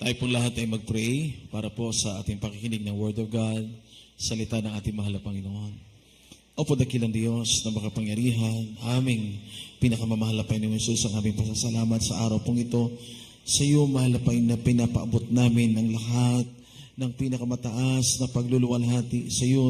Tayo pong lahat ay mag-pray para po sa ating pakikinig ng Word of God, salita ng ating mahal na Panginoon. Opo, dakilang Diyos na makapangyarihan, aming pinakamamahal na Panginoong Hesus, ang aming pasasalamat sa araw pong ito. Sa iyo, mahal na Panginoon, na pinapaabot namin ang lahat ng pinakamataas na pagluluwalhati sa iyo.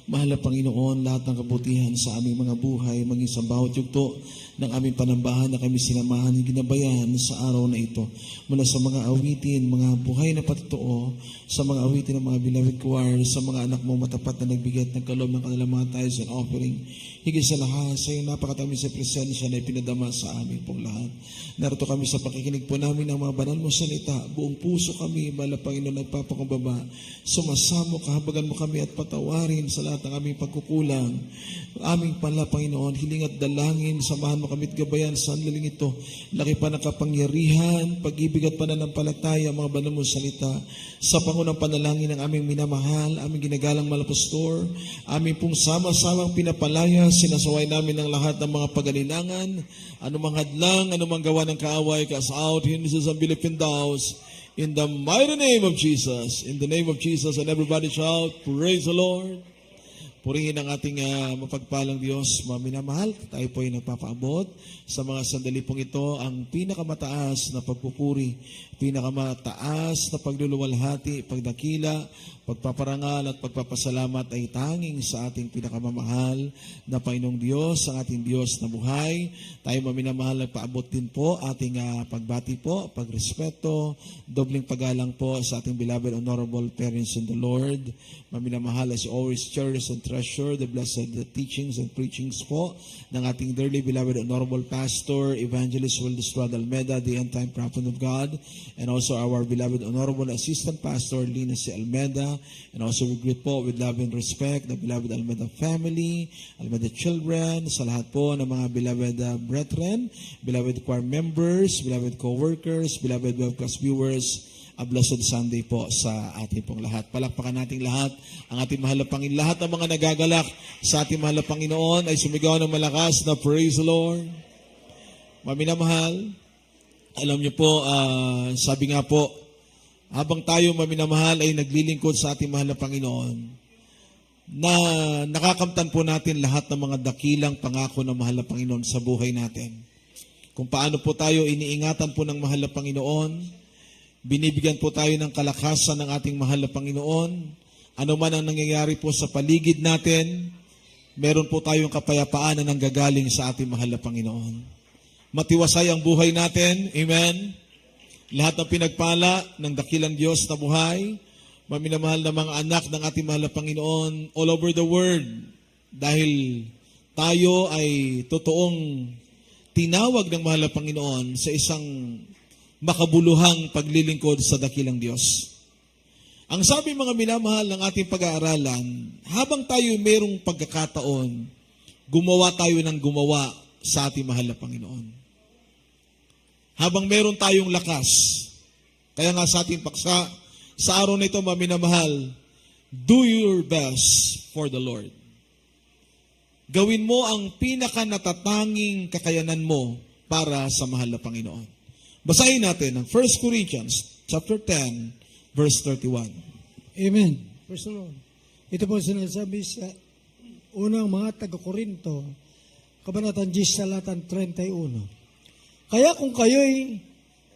Mahal na Panginoon, lahat ng kabutihan sa aming mga buhay, maging sa bawat yugto ng aming panambahan na kami sinamahan ng ginabayan sa araw na ito. Mula sa mga awitin, mga buhay na patotoo, sa mga awitin ng mga beloved choir, sa mga anak mo matapat na nagbigay ng kaloob ng kanilang mga tithes and offering. Higit sa lahat, sa iyong napakatamis sa presensya na ipinadama sa amin pong lahat. Narito kami sa pakikinig po namin ng mga banal mo salita. Buong puso kami, mahal na Panginoon, nagpapakumbaba. Sumasamo, kahabagan mo kami at patawarin sa lahat ng aming pagkukulang. Aming pala, Panginoon, hiling at dalangin, samahan mo kami at gabayan sa sandaling ito. Laki pa ng kapangyarihan, pag-ibig at pananampalataya, mga banal mo salita. Sa pangunang panalangin ng aming minamahal, aming ginagalang malapastor, aming pong sama-samang pinapalaya, sinasaway namin ang lahat ng mga pag-alinlangan, anumang hadlang, anumang gawa ng kaaway, cast out, hindrances and Philippine doubts, in the mighty name of Jesus. In the name of Jesus, and everybody shout, praise the Lord. Purihin ang ating mapagpalang Diyos, mga minamahal. Tayo po ay nagpapaabot sa mga sandali pong ito ang pinakamataas na pagpupuri, pinakamataas na pagluluwalhati, pagdakila, pagpaparangal at pagpapasalamat ay tanging sa ating pinakamamahal na Panginoong Diyos, ang ating Diyos na buhay. Tayo maminamahal, nagpaabot din po ating pagbati po, pagrespeto, dobling paggalang po sa ating beloved honorable parents in the Lord. Maminamahal, as always cherish and treasure the blessed teachings and preachings po ng ating dearly beloved honorable pastor, Evangelist Wildestrad Almeda, the end-time prophet of God, and also our beloved honorable assistant pastor, Lina C. Almeda, and also we greet po with love and respect the beloved Almeda family, Almeda children, sa lahat po ng mga beloved brethren, beloved choir members, beloved co-workers, beloved webcast viewers. A blessed Sunday po sa ating pong lahat. Palakpakan nating lahat ang ating mahal na Panginoon. Lahat ng mga nagagalak sa ating mahal na Panginoon ay sumigaw ng malakas na praise the Lord. Maminamahal, alam niyo po, sabi nga po, habang tayo maminamahal ay naglilingkod sa ating mahal na Panginoon, na nakakamtan po natin lahat ng mga dakilang pangako ng mahal na Panginoon sa buhay natin. Kung paano po tayo iniingatan po ng mahal na Panginoon, binibigyan po tayo ng kalakasan ng ating mahal na Panginoon. Ano man ang nangyayari po sa paligid natin, meron po tayong kapayapaan na nanggagaling sa ating mahal na Panginoon. Matiwasay ang buhay natin. Amen. Lahat ng pinagpala ng dakilang Diyos na buhay, maminamahal na mga anak ng ating mahal na Panginoon all over the world. Dahil tayo ay totoong tinawag ng mahal na Panginoon sa isang makabuluhang paglilingkod sa dakilang Diyos. Ang sabi mga minamahal ng ating pag-aaralan, habang tayo mayroong pagkakataon, gumawa tayo ng gumawa sa ating mahal na Panginoon. Habang mayroon tayong lakas, kaya nga sa ating paksa, sa araw na ito mga minamahal, do your best for the Lord. Gawin mo ang pinaka-natatanging kakayanan mo para sa mahal na Panginoon. Basahin natin ang 1 Corinthians chapter 10, verse 31. Amen. Praise the Lord. Ito po sinasabi sa unang mga taga-Korinto, Kabanatang 10, talatan 31. Kaya kung kayo'y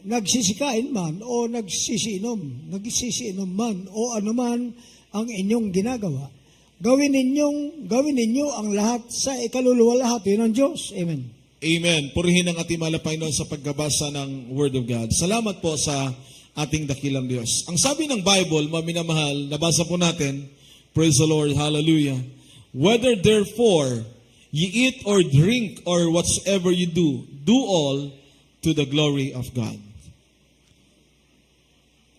nagsisikain man o nagsisiinom man o anuman ang inyong ginagawa, gawin ninyo ang lahat sa ikaluluwalhati ng Diyos. Amen. Amen. Purihin ang ating mahal na Panginoon sa pagbabasa ng Word of God. Salamat po sa ating dakilang Diyos. Ang sabi ng Bible, mga minamahal, nabasa po natin, praise the Lord, hallelujah. Whether therefore ye eat or drink or whatsoever you do, do all to the glory of God.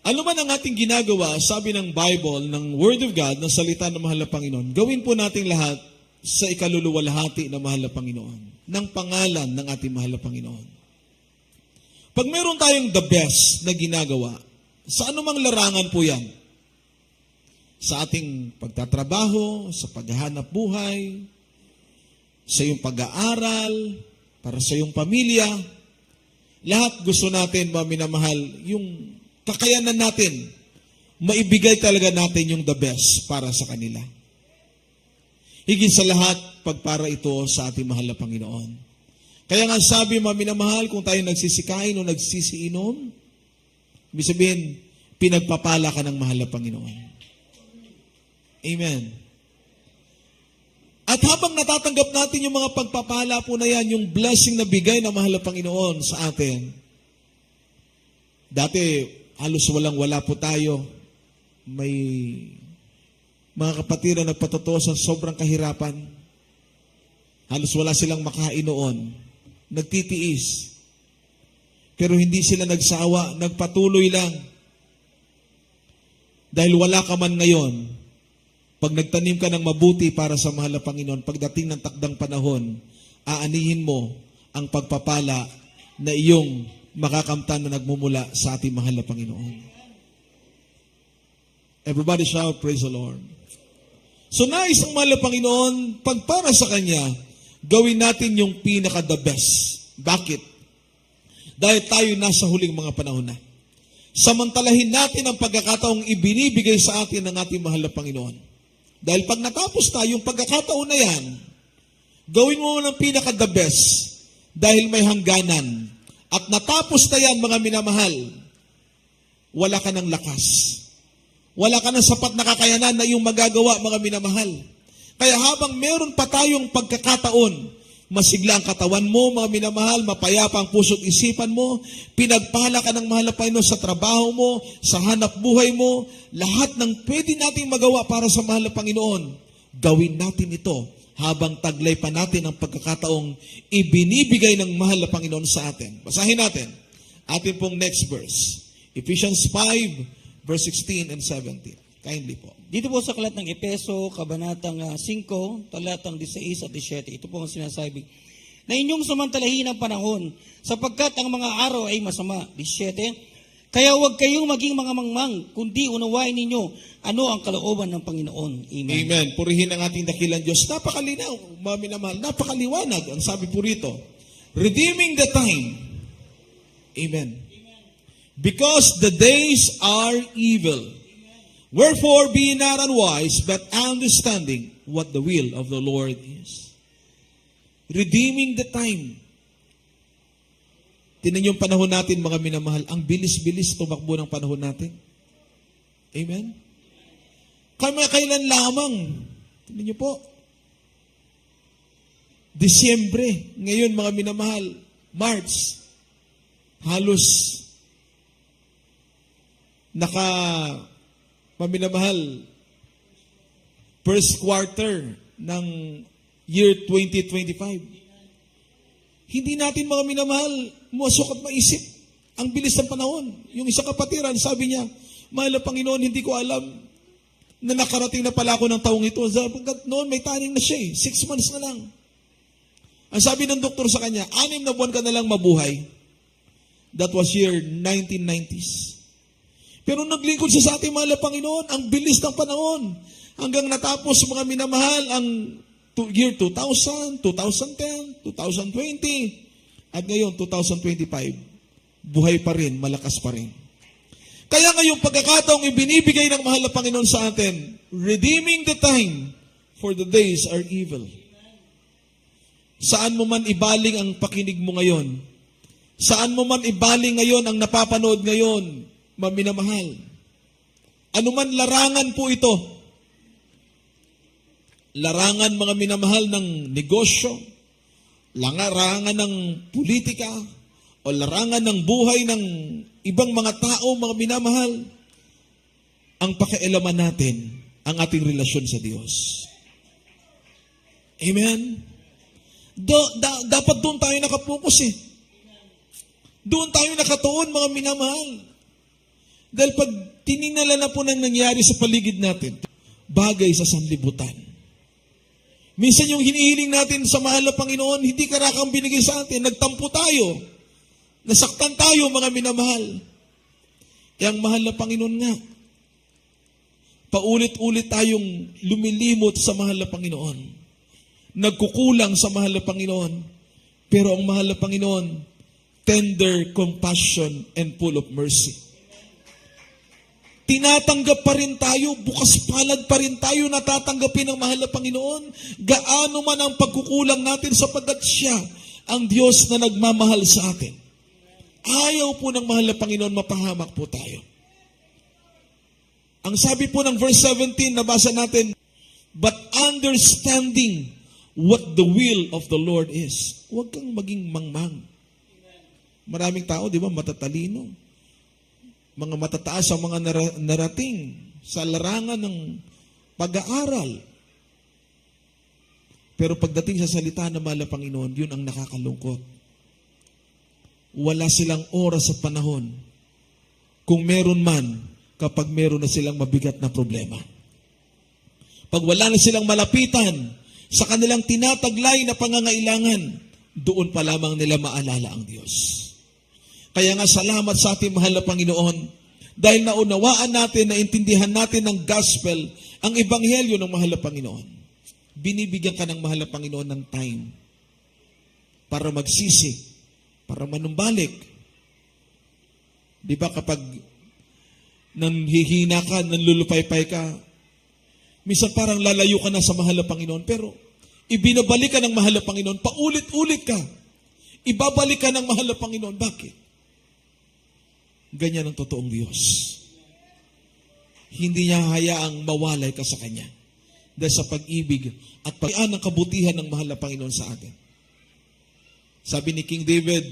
Ano man ang ating ginagawa, sabi ng Bible, ng Word of God, ng salita ng mahal na Panginoon, gawin po nating lahat sa ikaluluwalhati ng mahal na Panginoon, ng pangalan ng ating mahal na Panginoon. Pag meron tayong the best na ginagawa, sa anumang larangan po yan, sa ating pagtatrabaho, sa paghahanap buhay, sa iyong pag-aaral, para sa iyong pamilya, lahat gusto natin, mga minamahal, yung kakayanan natin, maibigay talaga natin yung the best para sa kanila. Higit sa lahat, pagpara ito sa ating mahal na Panginoon. Kaya nga sabi, mga minamahal, kung tayo nagsisikain o nagsisiinom, ibig sabihin, pinagpapala ka ng mahal na Panginoon. Amen. At habang natatanggap natin yung mga pagpapala po na yan, yung blessing na bigay ng mahal na Panginoon sa atin, dati halos walang-wala po tayo. May mga kapatid na nagpatotoo sa sobrang kahirapan. Halos wala silang makain noon. Nagtitiis. Pero hindi sila nagsawa, nagpatuloy lang. Dahil wala ka man ngayon, pag nagtanim ka ng mabuti para sa mahal na Panginoon, pagdating ng takdang panahon, aanihin mo ang pagpapala na iyong makakamtan na nagmumula sa ating mahal na Panginoon. Everybody shout, praise the Lord. So nais ang mahal na Panginoon, pag para sa Kanya, gawin natin yung pinaka-the best. Bakit? Dahil tayo nasa huling mga panahon na. Samantalahin natin ang pagkakataong ibinibigay sa atin ng ating mahal na Panginoon. Dahil pag natapos tayo, yung pagkakataon na yan, gawin mo ng pinaka-the best dahil may hangganan. At natapos na yan, mga minamahal, wala ka ng lakas. Wala ka ng sapat na kakayanan na iyong magagawa, mga minamahal. Kaya habang meron pa tayong pagkakataon, masigla ang katawan mo, mga minamahal, mapayapa ang puso't isipan mo, pinagpala ka ng mahal na Panginoon sa trabaho mo, sa hanap buhay mo, lahat ng pwede nating magawa para sa mahal na Panginoon, gawin natin ito habang taglay pa natin ang pagkakataong ibinibigay ng mahal na Panginoon sa atin. Basahin natin atin pong next verse. Ephesians 5, verse 16 and 17. Kindly po. Dito po sa aklat ng Epeso, kabanatang 5, talatang 16 at 17, ito po ang sinasabi, na inyong samantalahin ang panahon, sapagkat ang mga araw ay masama. 17, kaya huwag kayong maging mga mangmang, kundi unawain ninyo ano ang kalooban ng Panginoon. Amen. Amen. Purihin ang ating dakilang Diyos. Napakalinaw, mga minamahal, napakaliwanag. Ang sabi po rito, redeeming the time. Amen. Because the days are evil. Wherefore be not unwise, but understanding what the will of the Lord is. Redeeming the time. Tingnan yung panahon natin, mga minamahal. Ang bilis-bilis tumakbo ng panahon natin. Amen? Kailan lamang. Tingnan nyo po. Disyembre. Ngayon, mga minamahal. March. Halos paminamahal, first quarter ng year 2025. Hindi natin, mga minamahal, masok at maisip ang bilis ng panahon. Yung isang kapatiran, sabi niya, mahal na Panginoon, hindi ko alam na nakarating na pala ako ng taong ito. Sapagkat noon may taning na siya 6 months na lang. Ang sabi ng doktor sa kanya, 6 na buwan ka na lang mabuhay. That was year 1990s. Pero naglingkod siya sa ating mahal na Panginoon, ang bilis ng panahon. Hanggang natapos, mga minamahal, ang year 2000, 2010, 2020, at ngayon 2025. Buhay pa rin, malakas pa rin. Kaya ngayong pagkakataong ibinibigay ng mahal na Panginoon sa atin, redeeming the time, for the days are evil. Saan mo man ibaling ang pakinig mo ngayon, saan mo man ibaling ngayon ang napapanood ngayon, maminamahal. Ano man larangan po ito. Larangan, mga minamahal, ng negosyo, larangan ng politika, o larangan ng buhay ng ibang mga tao, mga minamahal, ang pakialaman natin ang ating relasyon sa Diyos. Amen? Dapat doon tayo nakapokus Doon tayo nakatuon, mga minamahal. Dahil pag tiningnan na po nang nangyari sa paligid natin, bagay sa sanlibutan. Minsan yung hinihiling natin sa mahal na Panginoon, hindi karakang binigay sa atin. Nagtampo tayo. Nasaktan tayo, mga minamahal. Ang mahal na Panginoon nga, paulit-ulit tayong lumilimot sa mahal na Panginoon. Nagkukulang sa mahal na Panginoon. Pero ang mahal na Panginoon, tender compassion and full of mercy. Tinatanggap pa rin tayo, bukas palad pa rin tayo natatanggapin ng mahal na Panginoon. Gaano man ang pagkukulang natin sapagkat siya ang Diyos na nagmamahal sa atin. Ayaw po ng mahal na Panginoon mapahamak po tayo. Ang sabi po ng verse 17, nabasa natin, but understanding what the will of the Lord is. Huwag kang maging mangmang. Maraming tao, di ba, matatalino. Mga matataas ang mga narating sa larangan ng pag-aaral. Pero pagdating sa salita ng mahal na Panginoon, yun ang nakakalungkot. Wala silang oras sa panahon. Kung meron man, kapag meron na silang mabigat na problema. Pag wala na silang malapitan sa kanilang tinataglay na pangangailangan, doon pa lamang nila maalala ang Diyos. Kaya nga salamat sa ating mahal na Panginoon dahil naunawaan natin, naintindihan natin ng gospel, ang ebanghelyo ng mahal na Panginoon. Binibigyan ka ng mahal na Panginoon ng time para magsisi, para manumbalik. Di ba kapag nanghihina ka, nanlulupaypay ka, minsan parang lalayo ka na sa mahal na Panginoon, pero ibinabalik ka ng mahal na Panginoon, paulit-ulit ka. Ibabalik ka ng mahal na Panginoon. Bakit? Ganyan ang totoong Diyos. Hindi niya hayaang mawalay ka sa Kanya. Dahil sa pag-ibig at pag-ian ng kabutihan ng mahal na Panginoon sa atin. Sabi ni King David,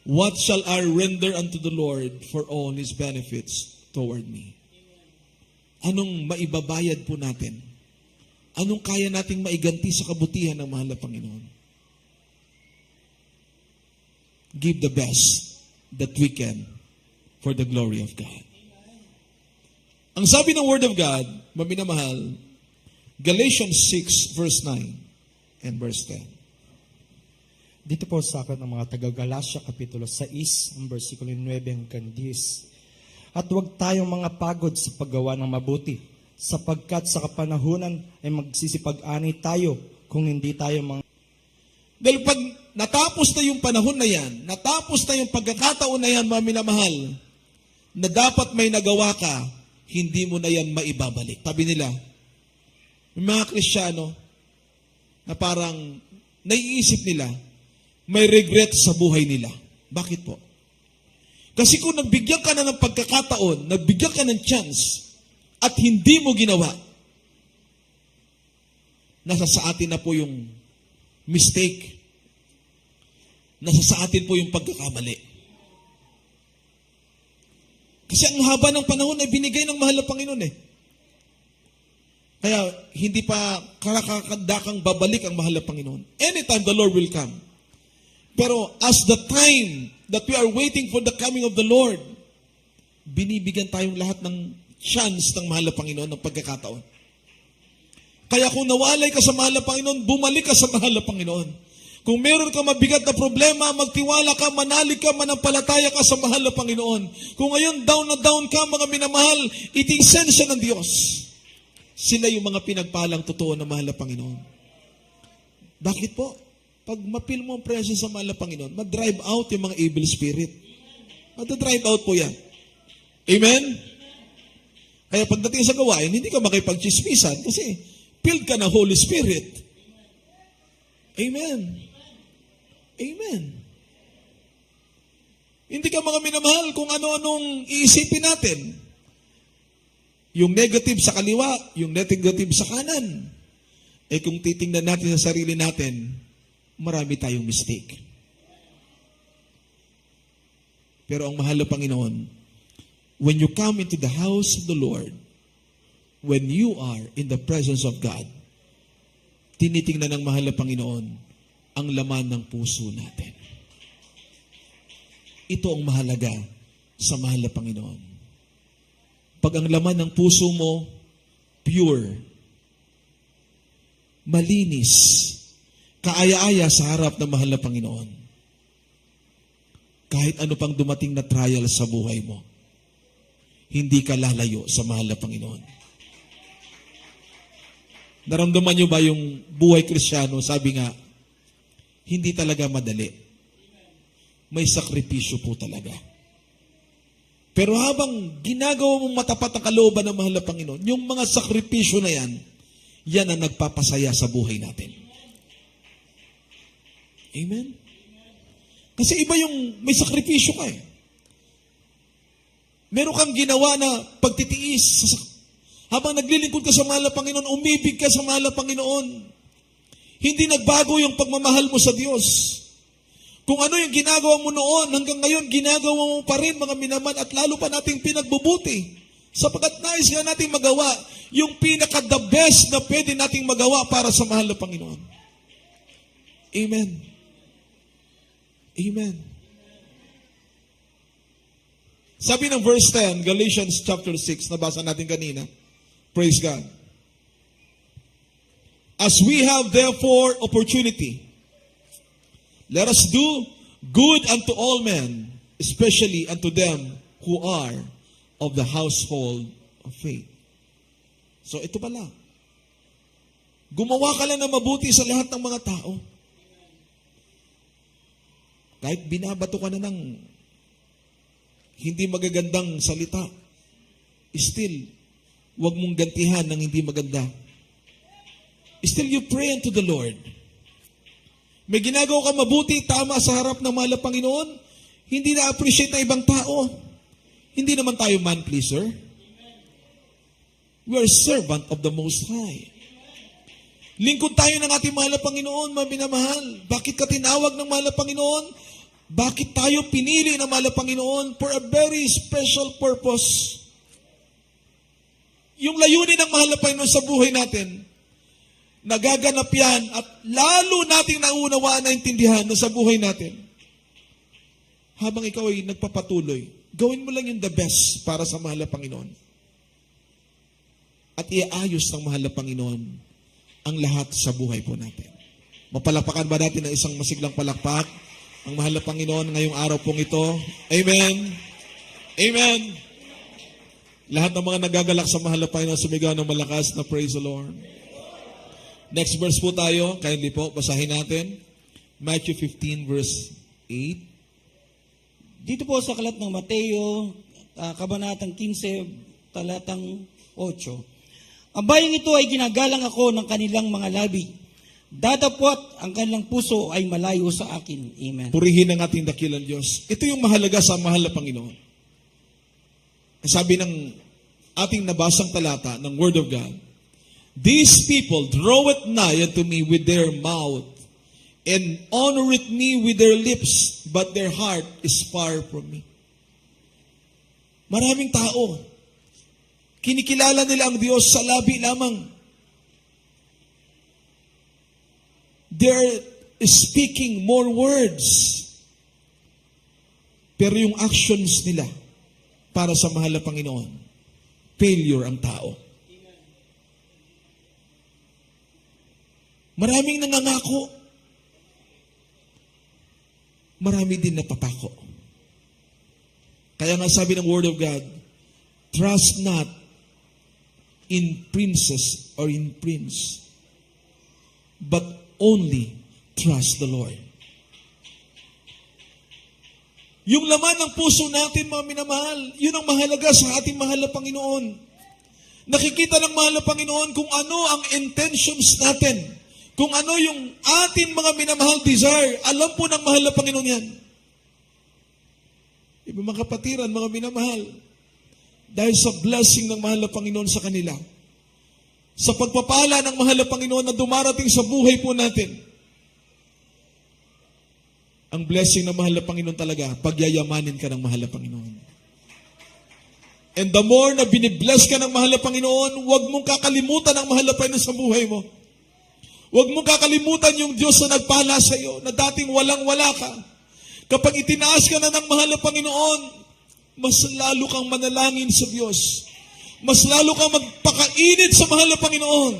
what shall I render unto the Lord for all His benefits toward me? Anong maibabayad po natin? Anong kaya nating maiganti sa kabutihan ng mahal na Panginoon? Give the best that we can for the glory of God. Ang sabi ng Word of God, maminamahal, Galatians 6 verse 9 and verse 10. Dito po sa akin ng mga taga-Galacia, Kapitulo 6, ang versikulo 9 hanggang 10. At huwag tayong mga pagod sa paggawa ng mabuti, sapagkat sa kapanahunan ay magsisipag-ani tayo kung hindi tayo mga... Dahil pag natapos na yung panahon na yan, natapos na yung pagkakataon na yan, mga minamahal, na dapat may nagawa ka, hindi mo na yan maibabalik. Sabi nila, yung mga Kristiyano, na parang naiisip nila, may regret sa buhay nila. Bakit po? Kasi kung nagbigyan ka na ng pagkakataon, nagbigyan ka ng chance, at hindi mo ginawa, nasa sa atin na po yung mistake. Nasa sa atin po yung pagkakamali. Kasi ang haba ng panahon ay binigay ng mahal na Panginoon eh. Kaya hindi pa karakakandakang babalik ang mahal na Panginoon. Anytime the Lord will come. Pero as the time that we are waiting for the coming of the Lord, binibigyan tayong lahat ng chance ng mahal na Panginoon ng pagkakataon. Kaya kung nawalay ka sa mahal na Panginoon, bumalik ka sa mahal na Panginoon. Kung meron ka mabigat na problema, magtiwala ka, manalig ka, manampalataya ka sa mahal na Panginoon. Kung ngayon down na down ka, mga minamahal, itisensya ng Diyos. Sila yung mga pinagpalang totoo na mahal na Panginoon. Bakit po? Pag mapil mo ang presence sa mahal na Panginoon, mag-drive out yung mga evil spirit. Mag-drive out po yan. Amen? Kaya pagdating sa gawain, hindi ka makipag-chismisan kasi filled ka ng Holy Spirit. Amen. Amen. Hindi ka mga minamahal kung ano-anong iisipin natin. Yung negative sa kaliwa, yung negative sa kanan. Eh kung titingnan natin sa sarili natin, marami tayong mistake. Pero ang mahal na Panginoon, when you come into the house of the Lord, when you are in the presence of God, tinitingnan ng mahal na Panginoon ang laman ng puso natin. Ito ang mahalaga sa mahal na Panginoon. Pag ang laman ng puso mo, pure, malinis, kaaya-aya sa harap ng mahal na Panginoon, kahit ano pang dumating na trial sa buhay mo, hindi ka lalayo sa mahal na Panginoon. Naramdaman nyo ba yung buhay Kristiyano? Sabi nga, hindi talaga madali. May sakripisyo po talaga. Pero habang ginagawa mong matapat ang kalooban ng mahal na Panginoon, yung mga sakripisyo na yan, yan ang nagpapasaya sa buhay natin. Amen? Kasi iba yung may sakripisyo ka eh. Meron kang ginawa na pagtitiis. Habang naglilingkod ka sa mahal na Panginoon, umibig ka sa mahal na Panginoon. Hindi nagbago yung pagmamahal mo sa Diyos. Kung ano yung ginagawa mo noon, hanggang ngayon, ginagawa mo pa rin, mga minaman, at lalo pa nating pinagbubuti. Sapagkat nais nga nating magawa yung pinaka-the best na pwede nating magawa para sa mahal na Panginoon. Amen. Amen. Sabi ng verse 10, Galatians chapter 6, nabasa natin kanina. Praise God. As we have therefore opportunity, let us do good unto all men, especially unto them who are of the household of faith. So ito pala. Gumawa ka lang ng mabuti sa lahat ng mga tao. Kahit binabato ka na ng hindi magagandang salita, still, wag mong gantihan ng hindi maganda. Still, you pray unto the Lord. May ginagawa ka mabuti, tama sa harap ng mahal na Panginoon, hindi na-appreciate ng ibang tao. Hindi naman tayo man-pleaser. We are servant of the Most High. Lingkod tayo ng ating mahal na Panginoon, maminamahal. Bakit ka tinawag ng mahal na Panginoon? Bakit tayo pinili ng mahal na Panginoon? For a very special purpose. Yung layunin ng mahal na Panginoon sa buhay natin, nagaganap yan at lalo nating naunawaan na intindihan na sa buhay natin. Habang ikaw ay nagpapatuloy, gawin mo lang yung the best para sa mahal na Panginoon. At iayos ng mahal na Panginoon ang lahat sa buhay po natin. Mapalapakan ba natin ng isang masiglang palakpak ang mahal na Panginoon ngayong araw pong ito? Amen. Amen. Lahat ng mga nagagalak sa mahal na Panginoon, sumigaw ng malakas na praise the Lord. Next verse po tayo, kindly po, basahin natin. Matthew 15 verse 8. Dito po sa aklat ng Mateo, kabanatang 15, talatang 8. Ang bayang ito ay ginagalang ako ng kanilang mga labi. Dadapwat ang kanilang puso ay malayo sa akin. Amen. Purihin ang ating dakilang Diyos. Ito yung mahalaga sa mahal na Panginoon. Sabi ng ating nabasang talata ng Word of God, these people draw it nigh unto me with their mouth, and honor it me with their lips, but their heart is far from me. Maraming tao, kinikilala nila ang Diyos sa labi lamang. They're speaking more words, pero yung actions nila para sa mahal na Panginoon, failure ang tao. Maraming nangangako. Marami din napapako. Kaya nga sabi ng Word of God, trust not in princes or in prince, but only trust the Lord. Yung laman ng puso natin, mga minamahal, yun ang mahalaga sa ating mahal na Panginoon. Nakikita ng mahal na Panginoon kung ano ang intentions natin. Kung ano yung ating mga minamahal desire, alam po ng mahal na Panginoon yan. Iba mga kapatiran, mga minamahal, dahil sa blessing ng mahal na Panginoon sa kanila, sa pagpapala ng mahal na Panginoon na dumarating sa buhay po natin, ang blessing ng mahal na Panginoon talaga, pagyayamanin ka ng mahal na Panginoon. And the more na binibless ka ng mahal na Panginoon, huwag mong kakalimutan ang mahal na Panginoon sa buhay mo. Huwag mong kakalimutan yung Diyos na nagpala sa iyo, na dating walang-wala ka. Kapag itinaas ka na ng mahal na Panginoon, mas lalo kang manalangin sa Diyos. Mas lalo kang magpakainit sa mahal na Panginoon.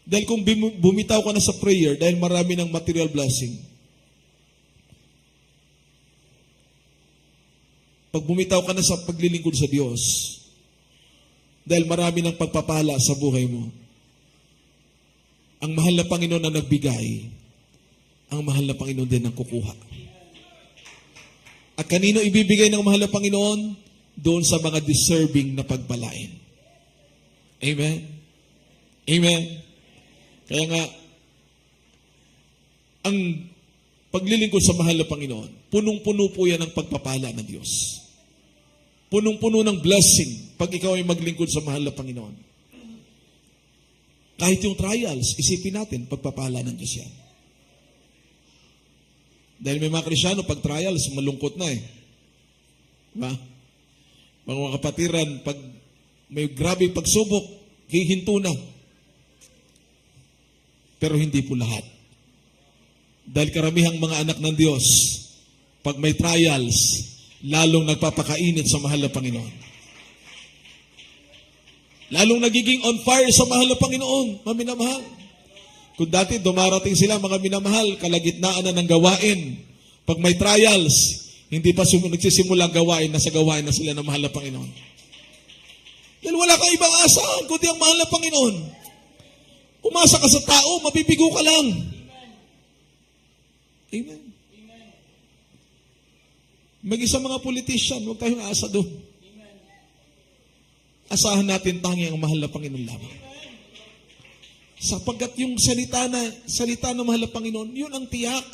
Dahil kung bumitaw ka na sa prayer, dahil marami ng material blessing, pag bumitaw ka na sa paglilingkod sa Diyos, dahil marami ng pagpapala sa buhay mo, ang mahal na Panginoon ang nagbigay, ang mahal na Panginoon din ang kukuha. At kanino ibibigay ng mahal na Panginoon? Doon sa mga deserving na pagpalain. Amen? Amen? Kaya nga, ang paglilingkod sa mahal na Panginoon, punong-puno po yan ng pagpapala ng Diyos. Punong-puno ng blessing pag ikaw ay maglingkod sa mahal na Panginoon. Kahit yung trials, isipin natin, pagpapala ng Diyos yan. Dahil may mga Krisyano, pag trials, malungkot na eh. Diba? Mga kapatiran, pag may grabe pagsubok, hihinto na. Pero hindi po lahat. Dahil karamihang mga anak ng Diyos, pag may trials, lalong nagpapakainit sa mahal na Panginoon. Lalong nagiging on fire sa mahal na Panginoon, mga minamahal. Kung dati dumarating sila, mga minamahal, kalagitnaan na ng gawain. Pag may trials, hindi pa nagsisimula ang gawain, nasa gawain na sila ng mahal na Panginoon. Dahil wala kang ibang asahan, kundi ang mahal na Panginoon. Umasa ka sa tao, mabibigo ka lang. Amen. Mag-isa mga politician, huwag tayong aasa doon. Asahan natin tangi ang mahal na Panginoon lamang. Sapagkat yung salita ng mahal na Panginoon, yun ang tiyak.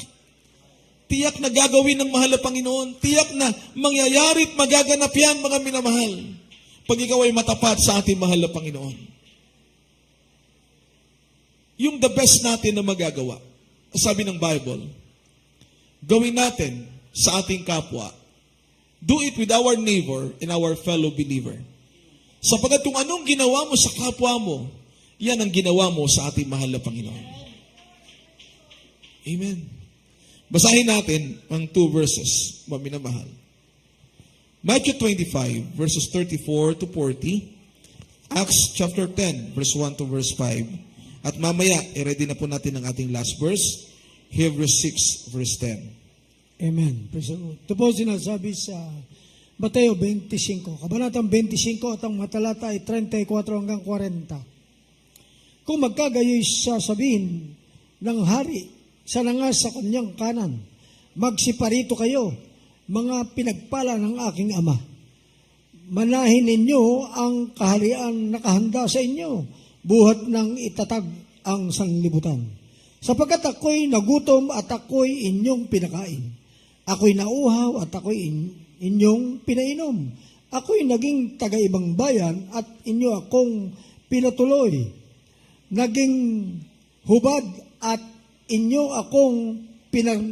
Tiyak na gagawin ng mahal na Panginoon. Tiyak na mangyayari at magaganap yan, mga minamahal. Pag ikaw ay matapat sa ating mahal na Panginoon. Yung the best natin na magagawa. Sabi ng Bible, gawin natin sa ating kapwa. Do it with our neighbor and our fellow believer. Sapagkat kung anong ginawa mo sa kapwa mo, yan ang ginawa mo sa ating mahal na Panginoon. Amen. Basahin natin ang 2 verses, mga minamahal. Matthew 25, verses 34 to 40. Acts chapter 10, verse 1 to verse 5. At mamaya, i-ready na po natin ang ating last verse, Hebrews 6, verse 10. Amen. Praise the Lord. Ito po sinasabi sa Mateo 25, Kabanatang 25 at ang matalata ay 34 hanggang 40. Kung magkagayoy sasabihin ng hari, sana nga sa kanyang kanan, magsiparito kayo, mga pinagpala ng aking ama. Manahin ninyo ang kaharian na kahanda sa inyo, buhat ng itatag ang sanglibutan. Sapagkat ako'y nagutom at ako'y inyong pinakain. Ako'y nauhaw at ako'y inyong pinainom. Ako'y naging taga-ibang bayan at inyo akong pinatuloy. Naging hubad at inyo akong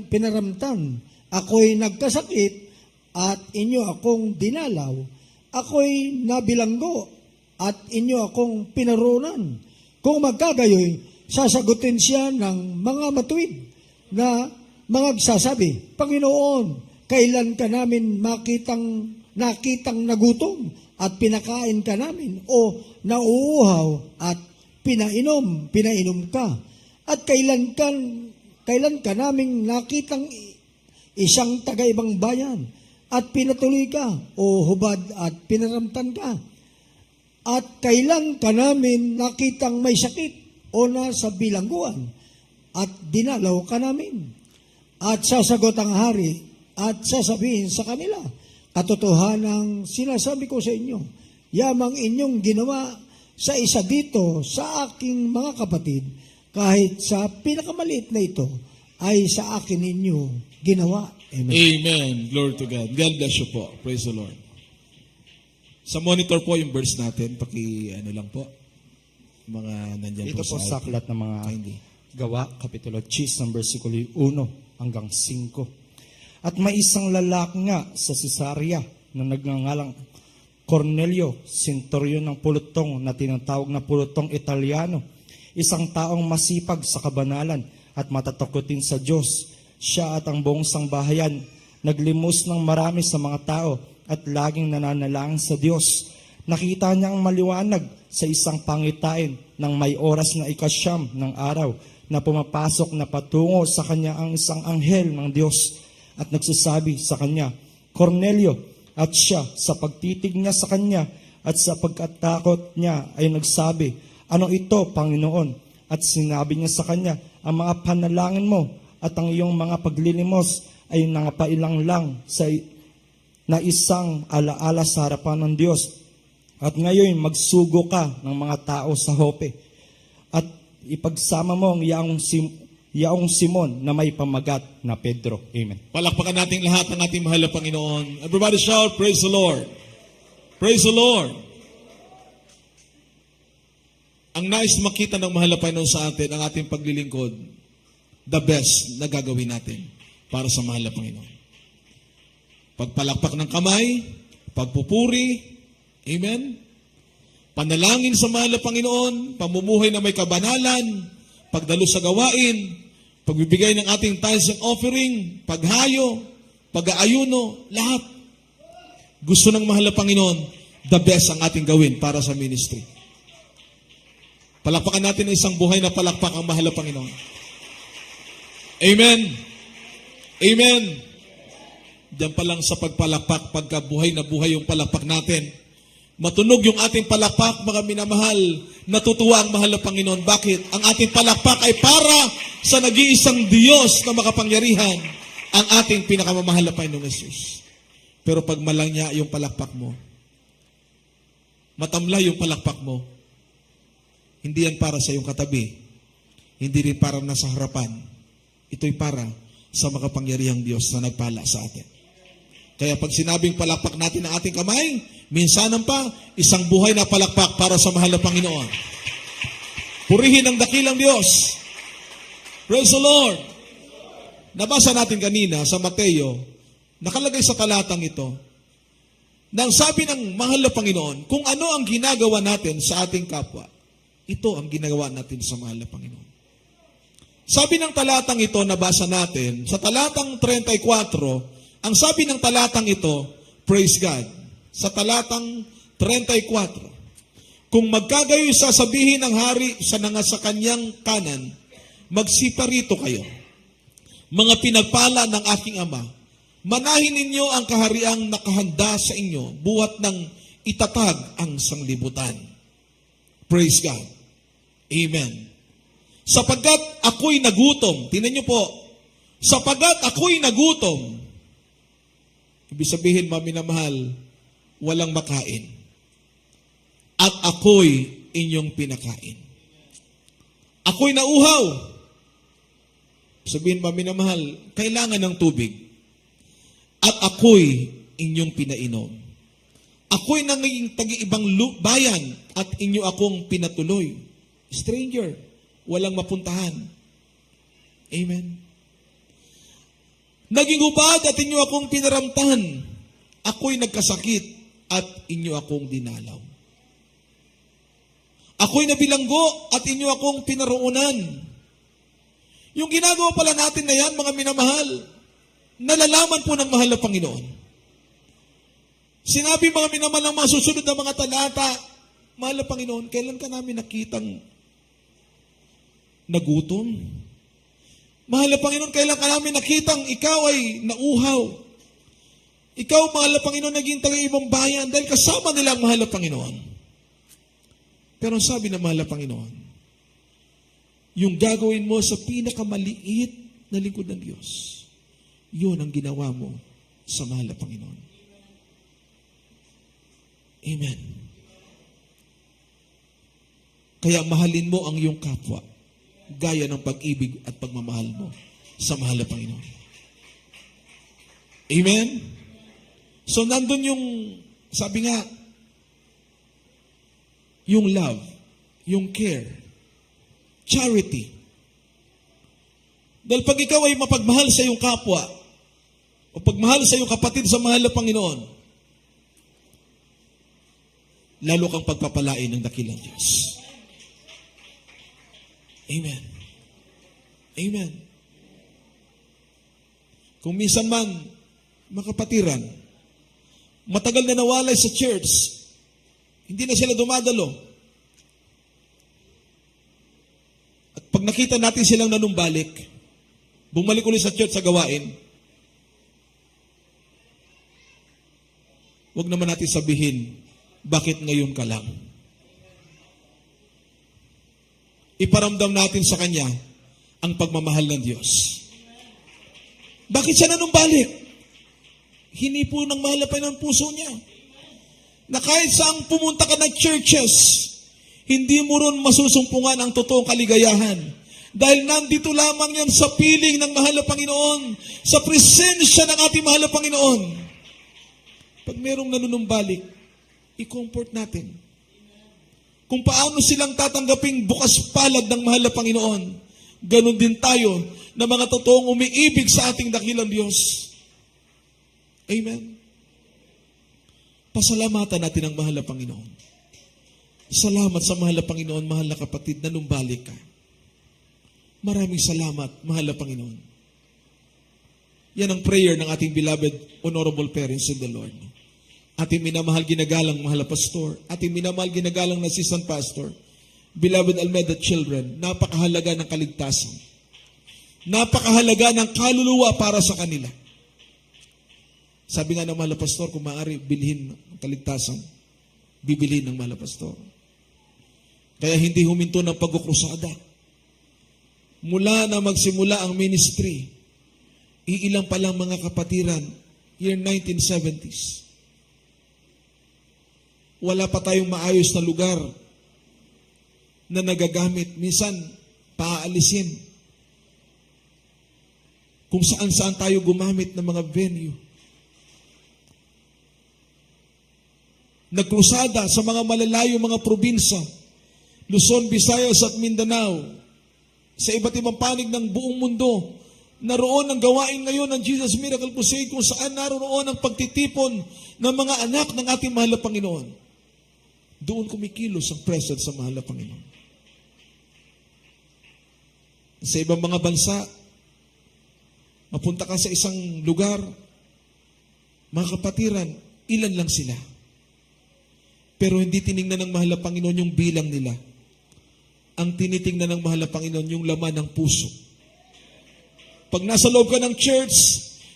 pinaramtan. Ako'y nagkasakit at inyo akong dinalaw. Ako'y nabilanggo at inyo akong pinarunan. Kung magkagayoy, sasagutin siya ng mga matuwid na mga sasabi, Panginoon, kailan ka namin nakitang nagutom at pinakain ka namin o nauuhaw at pinainom ka? At kailan ka namin nakitang isang taga-ibang bayan at pinatuloy ka o hubad at pinaramtan ka? At kailan ka namin nakitang may sakit o nasa bilangguan at dinalaw ka namin? At sasagot ang hari at sasabihin sa kanila, katotohanang sinasabi ko sa inyo, yamang inyong ginawa sa isa dito sa aking mga kapatid, kahit sa pinakamaliit na ito, ay sa akin ninyo ginawa. Amen. Amen. Glory to God. God bless you po. Praise the Lord. Sa monitor po yung verse natin, lang po. Mga nandyan Ito po sa aklat ng mga Kindly. Gawa, Kapitulo 10, versikulo 1 hanggang 5. At may isang lalaki nga sa Cesarea na nagngangalang Cornelio, senturyon ng pulutong na tinatawag na pulutong Italiano, isang taong masipag sa kabanalan at matatakutin sa Diyos. Siya at ang buong sangbahayan naglimos ng marami sa mga tao at laging nananalangin sa Diyos. Nakita niya ang maliwanag sa isang pangitain ng may oras na 9 ng araw na pumapasok na patungo sa kanya ang isang anghel ng Diyos at nagsasabi sa kanya, Cornelio. At siya, sa pagtitig niya sa kanya at sa pagkatakot niya ay nagsabi, ano ito, Panginoon? At sinabi niya sa kanya, ang mga panalangin mo at ang iyong mga paglilimos ay nangapailang lang sa na isang alaala sa harapan ng Diyos. At ngayon, magsugo ka ng mga tao sa Hope. At ipagsama mo ang yaong Simon na may pamagat na Pedro. Amen. Palakpakan natin lahat ng ating mahal na Panginoon. Everybody shout, praise the Lord. Praise the Lord. Ang nais makita ng mahal na Panginoon sa atin, ang ating paglilingkod, the best na gagawin natin para sa mahal na Panginoon. Pagpalakpak ng kamay, pagpupuri, amen? Panalangin sa mahal na Panginoon, pamumuhay na may kabanalan, pagdalo sa gawain, pagbibigay ng ating tithes and offering, paghayo, pag-aayuno, lahat. Gusto ng mahal na Panginoon, the best ang ating gawin para sa ministry. Palakpakan natin ng isang buhay na palakpak ang mahal na Panginoon. Amen. Amen. Diyan pa lang sa pagpalakpak, pagka buhay na buhay yung palakpak natin. Matunog yung ating palakpak, mga minamahal, natutuwa ang mahal na Panginoon. Bakit? Ang ating palakpak ay para sa nag-iisang Diyos na makapangyarihan, ang ating pinakamamahal na Panginoong Jesus. Pero pag malangya yung palakpak mo, matamlay yung palakpak mo, hindi yan para sa iyong katabi, hindi rin para nasa harapan. Ito'y para sa makapangyarihang Diyos na nagpala sa atin. Kaya pag sinabing palakpak natin ang ating kamay, minsanan pa, isang buhay na palakpak para sa mahal na Panginoon. Purihin ang dakilang Diyos. Praise the Lord. Nabasa natin kanina sa Mateo, nakalagay sa talatang ito, nang sabi ng mahal na Panginoon, kung ano ang ginagawa natin sa ating kapwa, ito ang ginagawa natin sa mahal na Panginoon. Sabi ng talatang ito, nabasa natin, sa talatang 34, ang sabi ng talatang ito, praise God, sa talatang 34, kung magkagayoy sasabihin ng hari sa kanyang kanan, magsiparito kayo, mga pinagpala ng aking Ama, manahin ninyo ang kahariang nakahanda sa inyo, buhat ng itatag ang sanglibutan. Praise God. Amen. Sapagkat ako'y nagutom, tingnan niyo po, sapagkat ako'y nagutom, ibig sabihin, maminamahal, walang makain. At ako'y inyong pinakain. Ako'y nauhaw. Sabihin, maminamahal, kailangan ng tubig. At ako'y inyong pinainom. Ako'y nanging tagi-ibang bayan at inyo akong pinatuloy. Stranger, walang mapuntahan. Amen. Naging hubad at inyo akong pinaramtahan. Ako'y nagkasakit at inyo akong dinalaw. Ako'y nabilanggo at inyo akong pinaroonan. Yung ginagawa pala natin na yan, mga minamahal, nalalaman po ng mahal na Panginoon. Sinabi mga minamahal ng mga susunod na mga talata, mahal na Panginoon, kailan ka namin nakitang nagutom? Mahal na Panginoon, kailan ka namin nakitang ikaw ay nauhaw? Ikaw, mahal na Panginoon, naging taga-ibang bayan dahil kasama nila ang mahal na Panginoon. Pero sabi ng mahal na Panginoon, yung gagawin mo sa pinakamaliit na lingkod ng Diyos, yun ang ginawa mo sa mahal na Panginoon. Amen. Kaya mahalin mo ang iyong kapwa, gaya ng pag-ibig at pagmamahal mo sa mahal na Panginoon. Amen? So, nandun yung, sabi nga, yung love, yung care, charity. Dahil pag ikaw ay mapagmahal sa iyong kapwa, o pagmahal sa iyong kapatid sa mahal na Panginoon, lalo kang pagpapalain ng dakilang Diyos. Amen. Amen. Kung minsan man, makapatiran, matagal na nawalay sa church, hindi na sila dumadalo. At pag nakita natin silang nanumbalik, bumalik ulit sa church sa gawain, huwag naman natin sabihin, bakit ngayon ka lang? Iparamdam natin sa Kanya ang pagmamahal ng Diyos. Bakit siya nanumbalik? hinipo ng mahal na Panginoon puso niya. Na kahit saan pumunta ka ng churches, hindi mo ron masusumpungan ang totoong kaligayahan. Dahil nandito lamang yan sa piling ng mahal na Panginoon, sa presensya ng ating mahal na Panginoon. Pag merong nanunumbalik, i-comfort natin. Kung paano silang tatanggaping bukas palad ng mahal na Panginoon, ganun din tayo na mga totoong umiibig sa ating dakilang Diyos. Amen. Pasalamatan natin ang mahal na Panginoon. Salamat sa mahal na Panginoon, mahal na kapatid, na numbalik ka. Maraming salamat, mahal na Panginoon. Yan ang prayer ng ating beloved, honorable parents in the Lord. Ating minamahal ginagalang mahal na pastor, ating minamahal ginagalang na assistant pastor, beloved Almeda children, napakahalaga ng kaligtasan. Napakahalaga ng kaluluwa para sa kanila. Sabi nga ng mahal na pastor, kung maaari bilhin ang kaligtasan, bibilhin ng mahal na pastor. Kaya hindi huminto ng pagkukrusada. Mula na magsimula ang ministry, iilang pa lang mga kapatiran, year 1970s. Wala pa tayong maayos na lugar na nagagamit. Minsan, paaalisin. Kung saan-saan tayo gumamit ng mga venue. Nagkrusada sa mga malalayo mga probinsya, Luzon, Visayas at Mindanao, sa iba't ibang panig ng buong mundo. Naroon ang gawain ngayon ng Jesus Miracle Crusade kung saan naroon ang pagtitipon ng mga anak ng ating mahal na Panginoon. Doon kumikilos ang presence sa mahal na Panginoon. Sa ibang mga bansa, mapunta ka sa isang lugar, mga kapatiran, ilan lang sila. Pero hindi tiningnan ng mahal na Panginoon yung bilang nila. Ang tinitingnan ng mahal na Panginoon yung laman ng puso. Pag nasa loob ka ng church,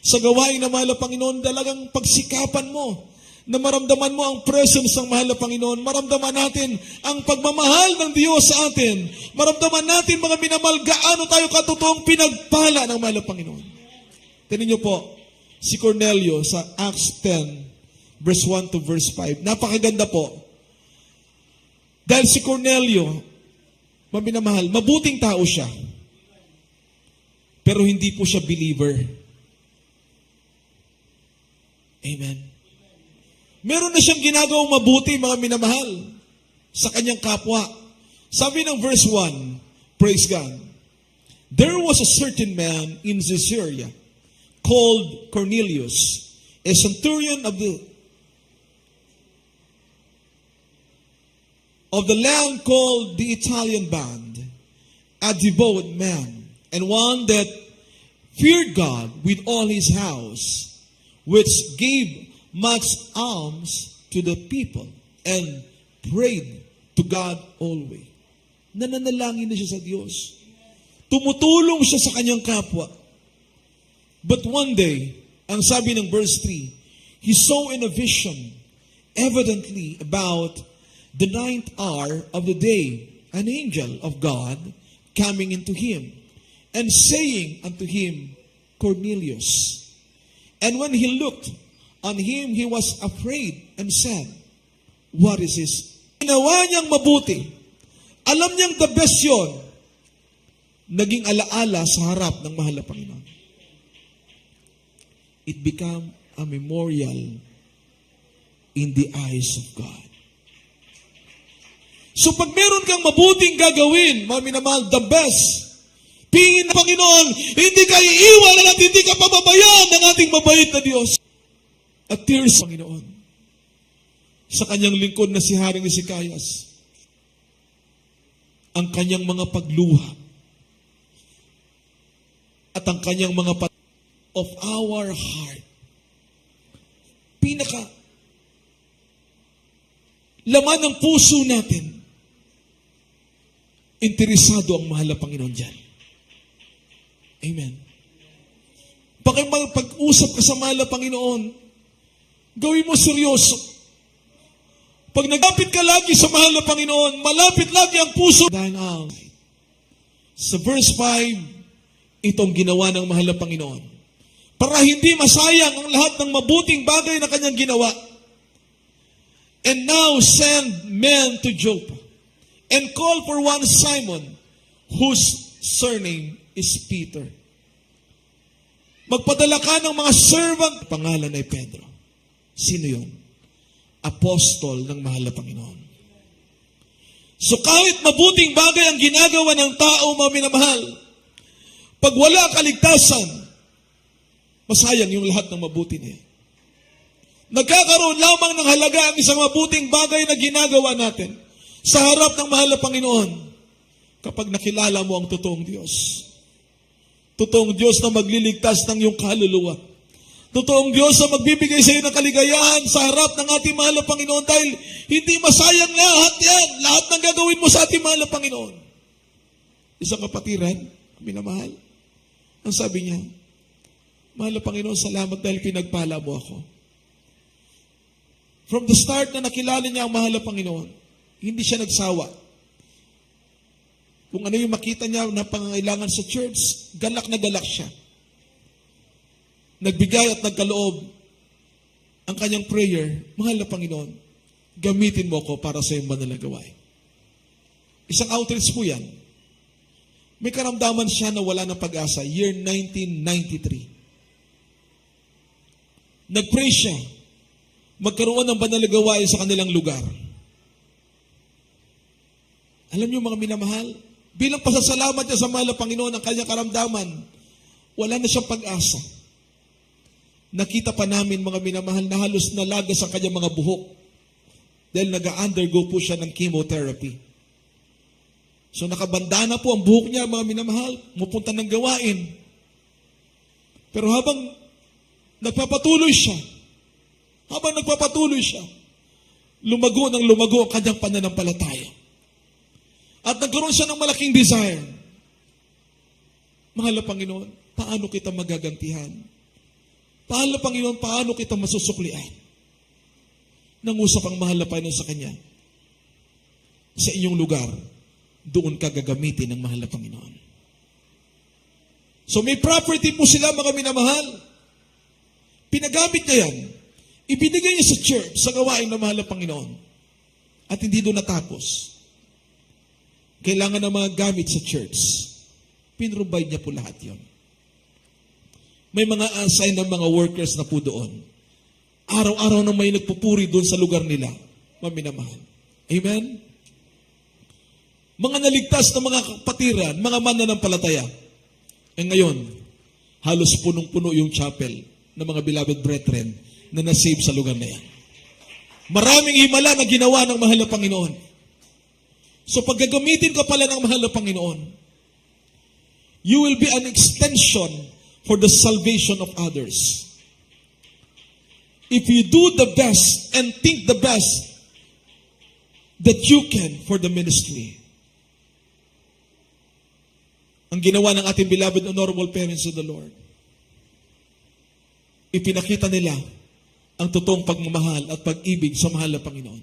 sa gawain ng mahal na Panginoon, dalagang pagsikapan mo na maramdaman mo ang presence ng mahal na Panginoon. Maramdaman natin ang pagmamahal ng Diyos sa atin. Maramdaman natin mga minamahal, gaano tayo katotoong pinagpala ng mahal na Panginoon. Tingnan niyo po, si Cornelio sa Acts 10, verse 1 to verse 5. Napakaganda po. Dahil si Cornelio, maminamahal, mabuting tao siya. Pero hindi po siya believer. Amen. Meron na siyang ginagawang mabuti, mga minamahal, sa kanyang kapwa. Sabi ng verse 1, praise God, there was a certain man in Caesarea called Cornelius, a centurion of the land called the Italian Band, a devout man, and one that feared God with all his house, which gave much alms to the people, and prayed to God always. Nananalangin na siya sa Diyos. Tumutulong siya sa kanyang kapwa. But one day, ang sabi ng verse 3, he saw in a vision, evidently about the 9th hour of the day, an angel of God coming into him and saying unto him, Cornelius. And when he looked on him, he was afraid and said, what is this? Ginawa niyang mabuti. Alam niyang the best yun. Naging alaala sa harap ng mahal na Panginoon. It became a memorial in the eyes of God. So pag meron kang mabuting gagawin, mga minamahal, the best, pingin ng Panginoon, hindi ka iiwanan at hindi ka pababayaan ng ating mabait na Diyos. At tears, Panginoon, sa kanyang lingkod na si Haring Hezekias, ang kanyang mga pagluha at ang kanyang mga of our heart. Laman ng puso natin, interesado ang mahal na Panginoon dyan. Amen. Pag-usap ka sa mahal na Panginoon, gawin mo seryoso. Pag nagapit ka lagi sa mahal na Panginoon, malapit lagi ang puso. Sa verse 5, itong ginawa ng mahal na Panginoon. para hindi masayang ang lahat ng mabuting bagay na kanyang ginawa. And now send men to Joppa and call for one Simon, whose surname is Peter. Magpadala ka ng mga servant. Pangalan ay Pedro. Sino yun? Apostol ng mahal na Panginoon. So kahit mabuting bagay ang ginagawa ng tao, mga minamahal, pag wala kaligtasan, masayang yung lahat ng mabuti niya. Nagkakaroon lamang ng halaga ang isang mabuting bagay na ginagawa natin sa harap ng mahal na Panginoon kapag nakilala mo ang totoong Diyos. Totoong Diyos na magliligtas ng iyong kaluluwa. Totoong Diyos na magbibigay sa iyo ng kaligayahan sa harap ng ating mahal na Panginoon dahil hindi masayang lahat yan. Lahat ng gagawin mo sa ating mahal na Panginoon. Isang kapatiran, minamahal, ang sabi niya, mahal na Panginoon, salamat dahil pinagpala mo ako. From the start na nakilala niya ang mahal na Panginoon, hindi siya nagsawa. Kung ano yung makita niya na pangangailangan sa church, galak na galak siya. Nagbigay at nagkaloob ang kanyang prayer, mahal na Panginoon, gamitin mo ko para sa iyong banal na gawain. Isang outreach po yan. May karamdaman siya na wala ng pag-asa, year 1993. Nag-pray siya, magkaroon ng banal na gawain sa kanilang lugar. Alam niyo mga minamahal, bilang pasasalamat niya sa mahal na Panginoon ang kanyang karamdaman, wala na siyang pag-asa. Nakita pa namin mga minamahal na halos nalagas ang kanyang mga buhok dahil nag-undergo po siya ng chemotherapy. So nakabandana po ang buhok niya mga minamahal, mupunta ng gawain. Pero habang nagpapatuloy siya, lumago ng lumago ang kanyang pananampalataya. At nagkaroon siya ng malaking desire. Mahal na Panginoon, paano kita magagantihan? Mahal na Panginoon, paano kita masusuklian? Nangusap ang mahal na Panginoon sa kanya. Sa inyong lugar, doon ka gagamitin ng mahal na Panginoon. So may property po sila mga minamahal. Pinagamit niya yan. Ibinigay niya sa church, sa gawain ng mahal na Panginoon. At hindi doon natapos. Kailangan ng mga gamit sa church. Pinrovide niya po lahat yon. May mga assign ng mga workers na po doon. Araw-araw na may nagpupuri doon sa lugar nila. Maminamahal. Amen? Mga naligtas na mga kapatiran, mga mananampalataya. Ngayon, halos punong-puno yung chapel ng mga beloved brethren na nasave sa lugar na yan. Maraming himala na ginawa ng mahal na Panginoon. So pag gagamitin ka pala ng mahal na Panginoon, you will be an extension for the salvation of others. If you do the best and think the best that you can for the ministry. Ang ginawa ng ating beloved honorable parents of the Lord, ipinakita nila ang totoong pagmamahal at pag-ibig sa mahal na Panginoon.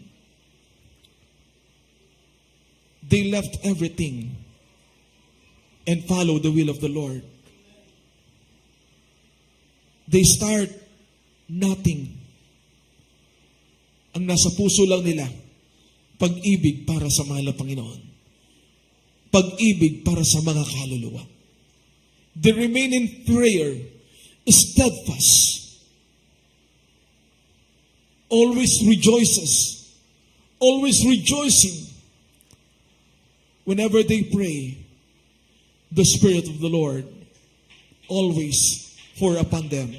They left everything and followed the will of the Lord. They start nothing. Ang nasa puso lang nila, pag-ibig para sa mahal na Panginoon. Pag-ibig para sa mga kaluluwa. They remain in prayer, steadfast, always rejoices, always rejoicing. Whenever they pray, the Spirit of the Lord always pour upon them.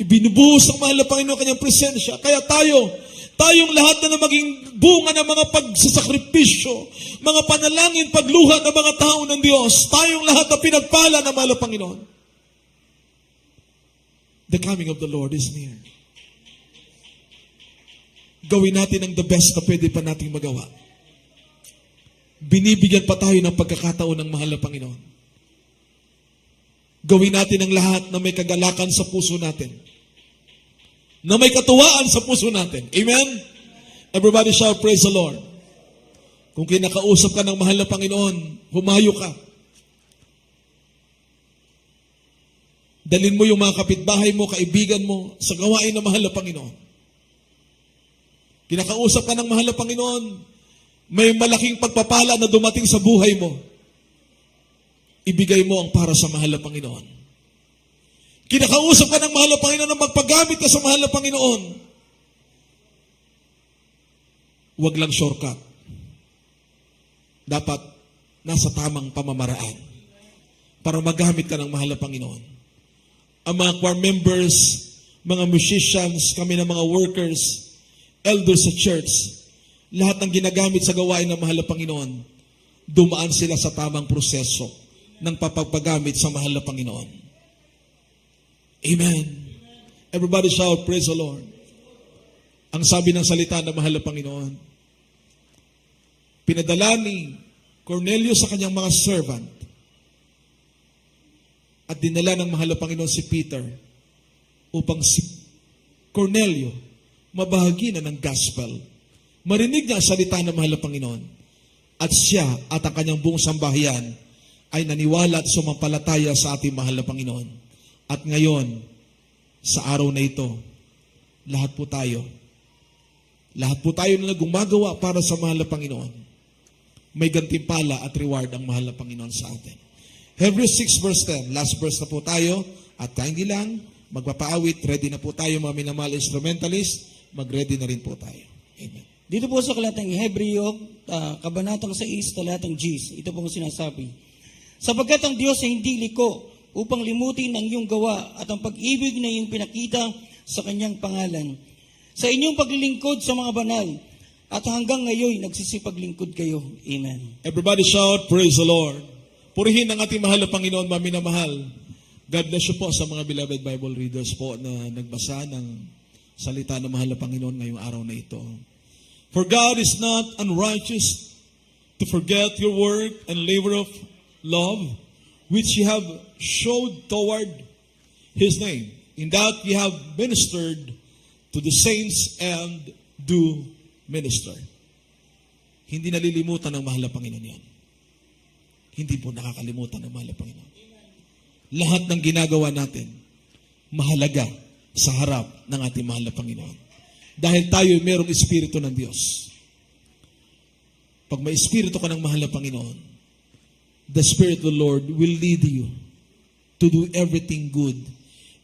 Ibinubuhos ng mahal na Panginoon kanyang presensya. Kaya tayong lahat na maging bunga ng mga pagsasakripisyo, mga panalangin, pagluha ng mga tao ng Diyos, tayong lahat na pinagpala ng mahal na Panginoon. The coming of the Lord is near. Gawin natin ang the best na pwede pa nating magawa. Binibigyan pa tayo ng pagkakataon ng mahal na Panginoon. Gawin natin ang lahat na may kagalakan sa puso natin. Na may katuwaan sa puso natin. Amen? Everybody shout, praise the Lord. Kung kinakausap ka ng mahal na Panginoon, humayo ka. Dalin mo yung mga kapitbahay mo, kaibigan mo, sa gawain na mahal na Panginoon. Kinakausap ka ng mahal na Panginoon, may malaking pagpapala na dumating sa buhay mo. Ibigay mo ang para sa mahal na Panginoon. Kinakausap ka ng mahal na Panginoon na magpagamit ka sa mahal na Panginoon. Huwag lang shortcut. Dapat nasa tamang pamamaraan para magamit ka ng mahal na Panginoon. Ang mga choir members, mga musicians, kami ng mga workers, elders sa church, lahat ng ginagamit sa gawain ng mahal na Panginoon, dumaan sila sa tamang proseso ng papagpagamit sa mahal na Panginoon. Amen. Everybody shout, praise the Lord. Ang sabi ng salita ng mahal na Panginoon, pinadala ni Cornelio sa kanyang mga servant at dinala ng mahal na Panginoon si Peter upang si Cornelio mabahagi na ng gospel. Marinig niya ang salita ng mahal na Panginoon at siya at ang kanyang buong sambahayan ay naniwala at sumampalataya sa ating mahal na Panginoon. At ngayon, sa araw na ito, lahat po tayo na gumagawa para sa mahal na Panginoon, may gantimpala at reward ang mahal na Panginoon sa atin. Hebrews 6 verse 10, last verse na po tayo, at hindi lang, magpapaawit, ready na po tayo mga minamahal instrumentalist, mag-ready na rin po tayo. Amen. Dito po sa kalatang Hebreo, kabanatang 6, talatang Gs, ito pong sinasabi, sapagkat ang Diyos ay hindi liko upang limutin ang iyong gawa at ang pag-ibig na iyong pinakita sa kanyang pangalan. Sa inyong paglilingkod sa mga banal, at hanggang ngayon, nagsisipaglingkod kayo. Amen. Everybody shout, praise the Lord. Purihin ang ating mahal na Panginoon, maminamahal. God bless you po sa mga beloved Bible readers po na nagbasa ng salita ng mahal na Panginoon ngayong araw na ito. For God is not unrighteous to forget your work and labor of love, which you have showed toward His name, in that you have ministered to the saints and do minister. Hindi nalilimutan ng mahal na Panginoon yan. Hindi po nakakalimutan ng mahal na Panginoon. Lahat ng ginagawa natin, mahalaga sa harap ng ating mahal na Panginoon. Dahil tayo ay mayroong Espiritu ng Diyos. Pag may Espiritu ka ng mahal na Panginoon, the Spirit of the Lord will lead you to do everything good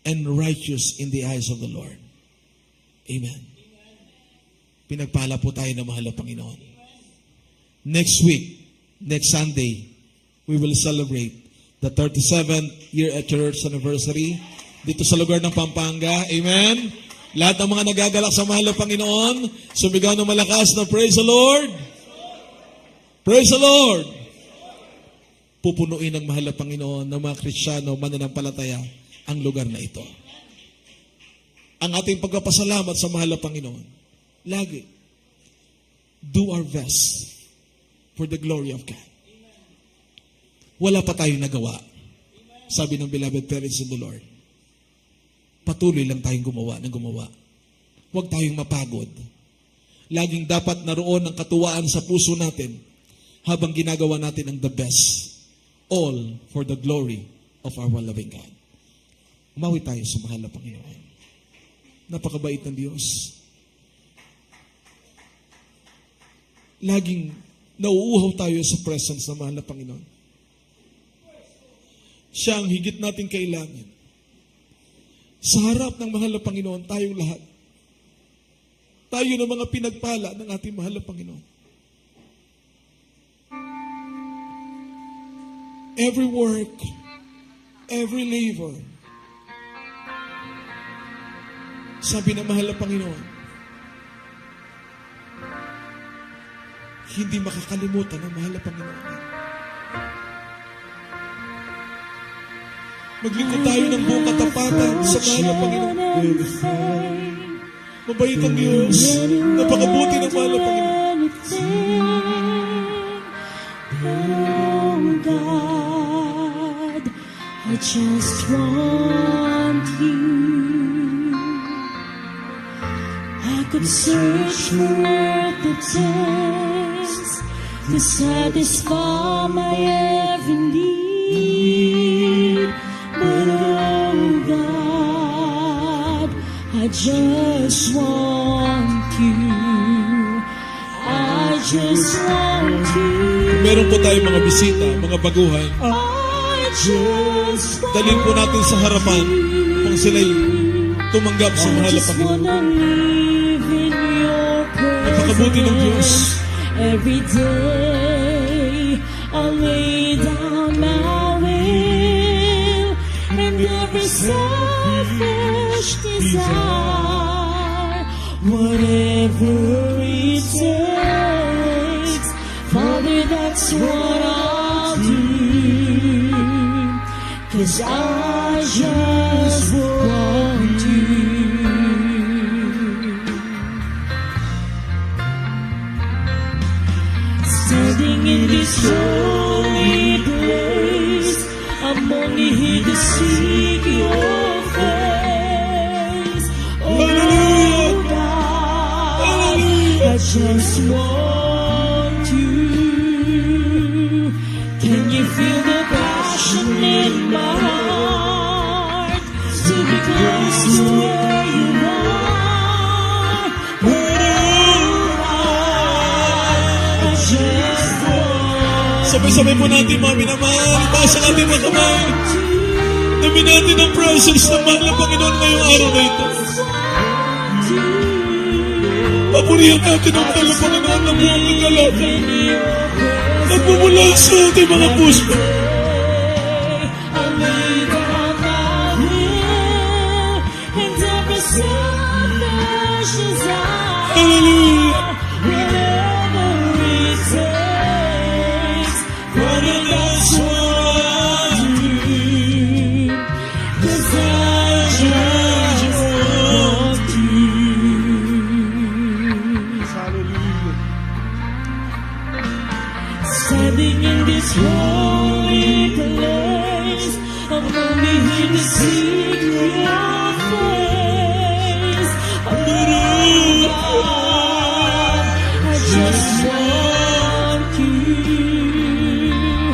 and righteous in the eyes of the Lord. Amen. Pinagpala po tayo ng mahal na Panginoon. Next week, next Sunday, we will celebrate the 37th year at church anniversary dito sa lugar ng Pampanga. Amen. Lahat ng mga nagagalak sa mahal na Panginoon, sumigaw ng malakas na praise the Lord. Praise the Lord. Pupunuin ng mahal na Panginoon ng mga Kristiyano, mananampalataya ang lugar na ito. Ang ating pagpapasalamat sa mahal na Panginoon, lagi, do our best for the glory of God. Wala pa tayong nagawa. Sabi ng beloved parents in the Lord. Patuloy lang tayong gumawa ng gumawa. Huwag tayong mapagod. Laging dapat naroon ang katuwaan sa puso natin habang ginagawa natin ang the best. All for the glory of our loving God. Umawi tayo sa mahal na Panginoon. Napakabait ng Diyos. Laging nauuhaw tayo sa presence ng mahal na Panginoon. Siya ang higit nating kailangan. Sa harap ng mahal na Panginoon, tayong lahat. Tayo na mga pinagpala ng ating mahal na Panginoon. Every work, every labor, sabi ng mahal na Panginoon, hindi makakalimutan ng mahal na Panginoon. Maglingkod tayo ng buong katapatan sa mahal na Panginoon. Mabait ang Diyos. Napakabuti ng mahal na Panginoon. Oh God, I just want you. I could search for worth of days to satisfy my every need, but oh just want you. I just want you. Meron po tayong mga bisita, mga baguhan. I just want Dalhin po natin sa harapan kung sila'y tumanggap sa mahal na just Panginoon. wanna live in your Napakabuti ng Diyos. presence. Every day I lay down my will and every selfish desire, whatever it takes, Father, that's what I'll do. 'Cause I just want you. Standing in this holy place, I'm only here to seek your face. Oh God, I just want you. Can you feel the passion in my heart to be close to where you are? Oh God, I just want Sabay-sabay po natin mga minamahal. Itaas ang ating mga kamay. Dami natin ang presence ng mahal na Panginoon ngayong araw na ito. you. Papurihan natin ang mahal na Panginoon ng buong kagalakan. In your presence, Nagmumula sa ating mga puso. I lay down my will and every selfish desire. Hallelujah. Whatever it takes, Father, that's what I'll do. 'Cause I just want you. Standing in this holy place, I'm only here to seek your face. Oh God, I just want you.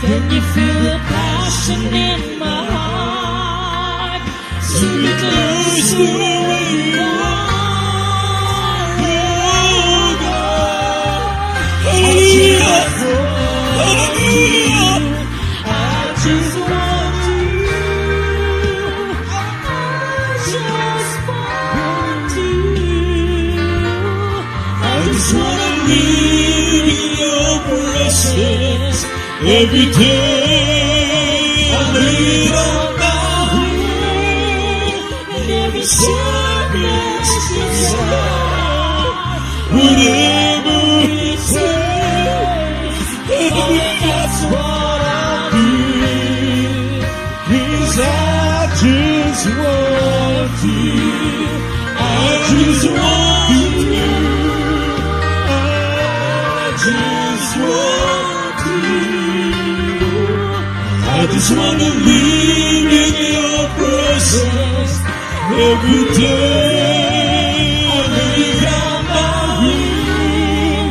Can you feel the passion in my heart? To be close to where you are. Oh God, Hallelujah. Hallelujah. I just want you. I just want you. I just wanna Live in your presence every day. I lay down my will and every selfish desire. whatever It takes, that's what I'll do. 'Cause I just want you. I just want you. I just want you. I just wanna live in your presence every day. I lay down my will,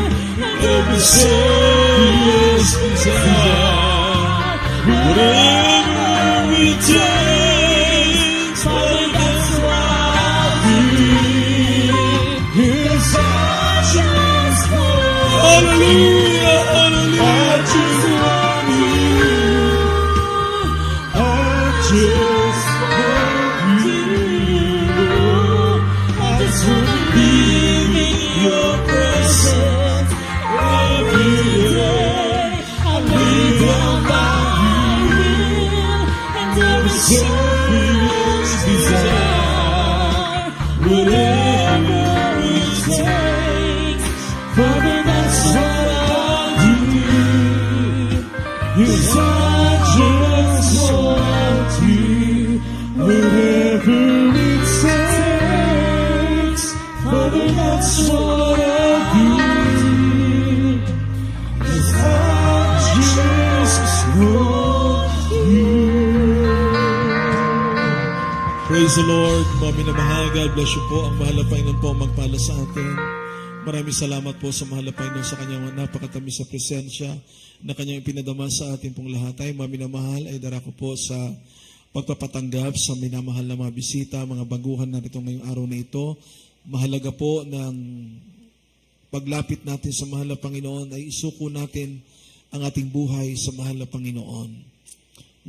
every selfish desire, whatever it takes. Father, that's what I'll do. 'Cause I just want you. Hallelujah, I hallelujah. just want you. I just want you. I just wanna live in your presence every day. I lay down my will and every selfish desire. Whatever it takes, Father, that's what I'll do. 'Cause I just want you. Whatever it takes, Father, that's what I'll do. 'Cause I just want you. Praise the Lord. Mga minamahal, God bless you po. Ang mahal na Panginoon po ang magpala sa atin. Maraming salamat po sa mahal na Panginoon sa kanyang napakatamis sa presensya na kanyang ipinadama sa atin pong lahat. Tayo mga minamahal ay darako po sa pagpapatanggap sa minamahal na mga bisita, mga baguhan na rito ngayong araw na ito. Mahalaga po ng paglapit natin sa mahal na Panginoon ay isuko natin ang ating buhay sa mahal na Panginoon.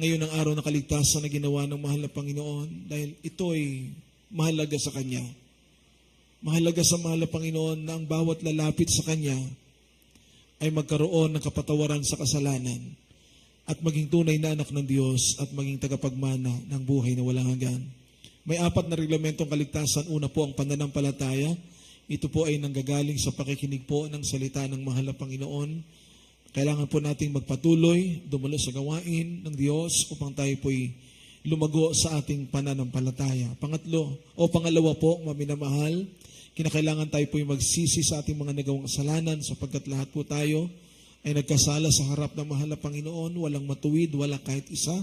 Ngayon ang araw ng kaligtasan na ginawa ng mahal na Panginoon dahil ito ay mahalaga sa Kanya. Mahalaga sa mahal na Panginoon na ang bawat lalapit sa Kanya ay magkaroon ng kapatawaran sa kasalanan at maging tunay na anak ng Diyos at maging tagapagmana ng buhay na walang hanggan. May 4 na reglamentong kaligtasan. Una po ang pananampalataya. Ito po ay nanggagaling sa pakikinig po ng salita ng mahal na Panginoon. Kailangan po nating magpatuloy, dumalo sa gawain ng Diyos upang tayo po'y lumago sa ating pananampalataya. Pangalawa po, maminamahal, kinakailangan tayo po'y magsisi sa ating mga nagawang kasalanan sapagkat lahat po tayo ay nagkasala sa harap ng mahal na Panginoon, walang matuwid, walang kahit isa.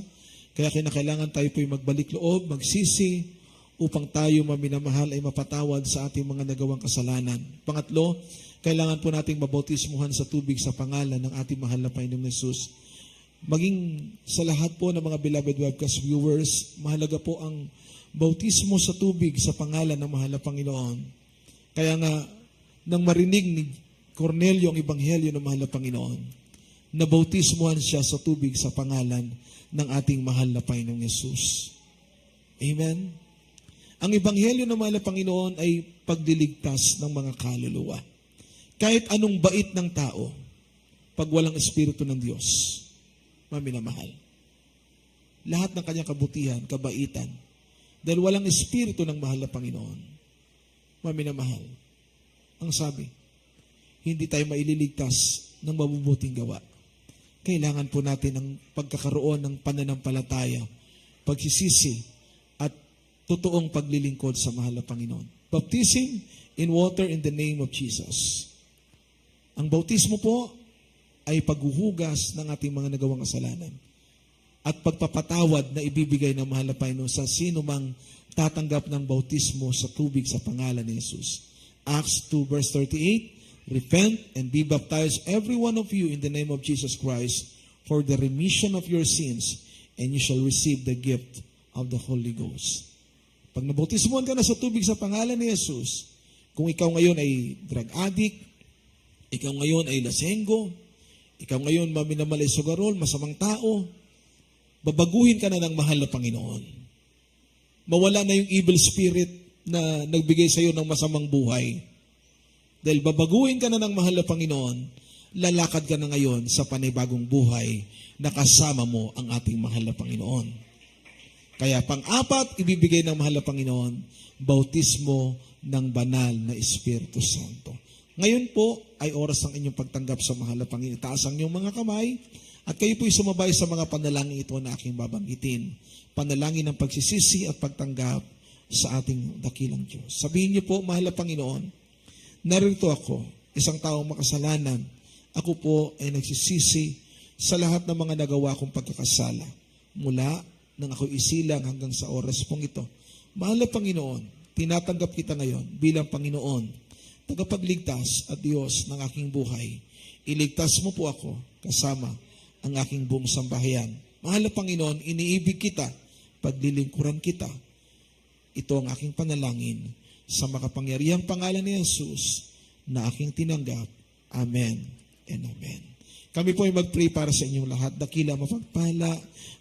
Kaya kinakailangan tayo po'y magbalik loob, magsisi, upang tayo maminamahal ay mapatawad sa ating mga nagawang kasalanan. Pangatlo, kailangan po nating mabautismuhan sa tubig sa pangalan ng ating mahal na Panginoong Hesus. Maging sa lahat po ng mga beloved webcast viewers, mahalaga po ang bautismo sa tubig sa pangalan ng mahal na Panginoon. Kaya nga, nang marinig ni Cornelio ang ebanghelyo ng mahal na Panginoon, nabautismuhan siya sa tubig sa pangalan ng ating mahal na Panginoong Hesus. Amen? Ang ebanghelyo ng mahal na Panginoon ay pagliligtas ng mga kaluluwa. Kahit anong bait ng tao, pag walang Espiritu ng Diyos, maminamahal. Lahat ng kanyang kabutihan, kabaitan, dahil walang Espiritu ng mahal na Panginoon, maminamahal. Ang sabi, hindi tayo maililigtas ng mabubuting gawa. Kailangan po natin ng pagkakaroon ng pananampalataya, pagsisisi, at totoong paglilingkod sa mahal na Panginoon. Baptism in water in the name of Jesus. Ang bautismo po ay paghuhugas ng ating mga nagawang kasalanan at pagpapatawad na ibibigay ng mahal na Panginoon sa sino mang tatanggap ng bautismo sa tubig sa pangalan ni Jesus. Acts 2 verse 38, repent and be baptized every one of you in the name of Jesus Christ for the remission of your sins, and you shall receive the gift of the Holy Ghost. Pag nabautismohan ka na sa tubig sa pangalan ni Jesus, kung ikaw ngayon ay drug addict, ikaw ngayon ay lasenggo, ikaw ngayon maminamalay sugarol, masamang tao, babaguhin ka na ng mahal na Panginoon. Mawala na yung evil spirit na nagbigay sa iyo ng masamang buhay. Dahil babaguhin ka na ng mahal na Panginoon, lalakad ka na ngayon sa panibagong buhay na kasama mo ang ating mahal na Panginoon. Kaya pang-4, ibibigay ng mahal na Panginoon, bautismo ng banal na Espiritu Santo. Ngayon po ay oras ng inyong pagtanggap sa mahal na Panginoon. Taas ang inyong mga kamay at kayo po'y sumabay sa mga panalangin ito na aking babanggitin. Panalangin ng pagsisisi at pagtanggap sa ating dakilang Diyos. Sabihin niyo po, mahal na Panginoon, narito ako, isang taong makasalanan. Ako po ay nagsisisi sa lahat ng mga nagawa kong pagkakasala. Mula nang ako isilang hanggang sa oras pong ito. Mahal na Panginoon, tinatanggap kita ngayon bilang Panginoon, tagapagligtas at Diyos ng aking buhay. Iligtas mo po ako kasama ang aking buong sambahayan. Mahal na Panginoon, iniibig kita, paglilingkuran kita. Ito ang aking panalangin sa makapangyarihang pangalan ni Jesus na aking tinanggap. Amen and amen. Kami po ay mag-pray para sa inyong lahat. Dakila, mapagpala,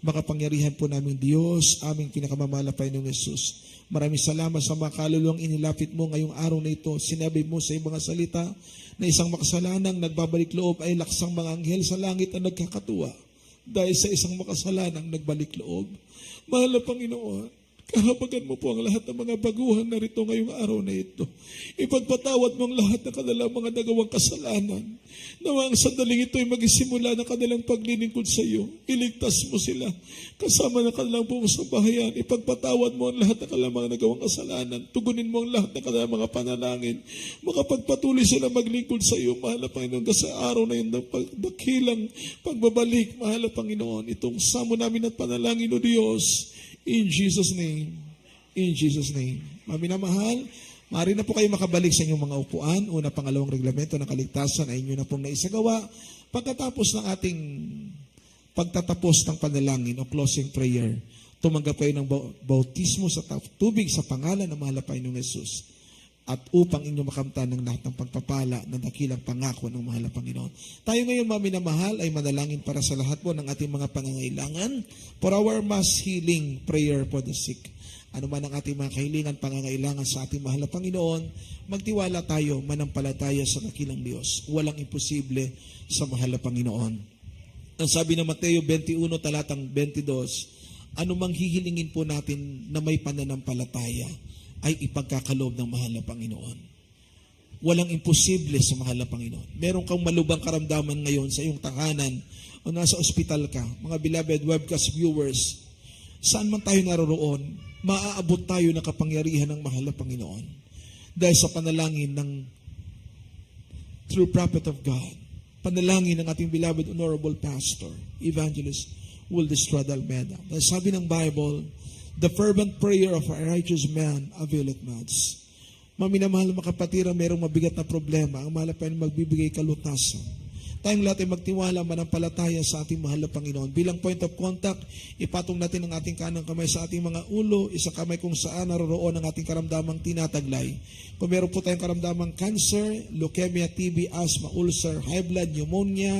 makapangyarihan po namin Diyos, aming pinakamamahal na Panginoong Jesus. Maraming salamat sa mga kaluluwang inilapit mo ngayong araw na ito. Sinabi mo sa iyong mga salita na isang makasalanang nagbabalik loob ay laksang mga anghel sa langit na nagkakatuwa dahil sa isang makasalanang nagbalik loob. Mahal na Panginoon, kahabagan mo po ang lahat ng mga baguhan na rito ngayong araw na ito. Ipagpatawad mo ang lahat ng kanilang mga nagawang kasalanan. Nawa ang sandaling ito ay magisimula ng kanilang paglilingkod sa iyo. Iligtas mo sila kasama ng kanilang buong sambahayan. Ipagpatawad mo ang lahat ng kanilang mga nagawang kasalanan. Tugunin mo ang lahat ng kanilang mga panalangin. Makapagpatuloy sila maglingkod sa iyo, mahal na Panginoon. Kasi araw na yun, dakilang pagbabalik, mahal na Panginoon. Itong samo namin at panalangin o Diyos. In Jesus' name. In Jesus' name. Maminamahal, maaari na po kayo makabalik sa inyong mga upuan. Una, pangalawang reglamento ng kaligtasan ay inyo na pong naisagawa. Pagkatapos ng ating pagtatapos ng panalangin o closing prayer, tumanggap kayo ng bautismo sa tubig sa pangalan ng mahal na Panginoong Yesus, at upang inyo makamtan ng lahat ng pagpapala na dakilang pangako ng mahal na Panginoon. Tayo ngayon, mga minamahal, ay manalangin para sa lahat po ng ating mga pangangailangan for our mass healing prayer for the sick. Ano man ang ating mga kahilingan, pangangailangan sa ating mahal na Panginoon, magtiwala tayo, manampalataya sa dakilang Diyos. Walang imposible sa mahal na Panginoon. Ang sabi ng Mateo 21, talatang 22, anumang hihilingin po natin na may pananampalataya, ay ipagkakaloob ng mahal na Panginoon. Walang imposible sa mahal na Panginoon. Meron kang malubang karamdaman ngayon sa iyong tahanan o nasa ospital ka, mga beloved webcast viewers, saan man tayo naroroon, maaabot tayo ng kapangyarihan ng mahal na Panginoon. Dahil sa panalangin ng true prophet of God, panalangin ng ating beloved honorable pastor, Evangelist Wildestrat Almeda. Dahil sabi ng Bible, the fervent prayer of a righteous man availeth much. Maminamahal na kapatira, mayroong mabigat na problema. Ang mahal na Panginoon magbibigay kalutasan. Tayong lahat ay magtiwala, manampalataya sa ating mahal na Panginoon. Bilang point of contact, ipatong natin ang ating kanang kamay sa ating mga ulo, isang kamay kung saan naroroon ang ating karamdamang tinataglay. Kung meron po tayong karamdamang cancer, leukemia, TB, asthma, ulcer, high blood, pneumonia,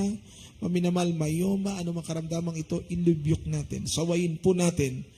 maminamal, myoma, anumang karamdamang ito, inlubyok natin. Sawayin po natin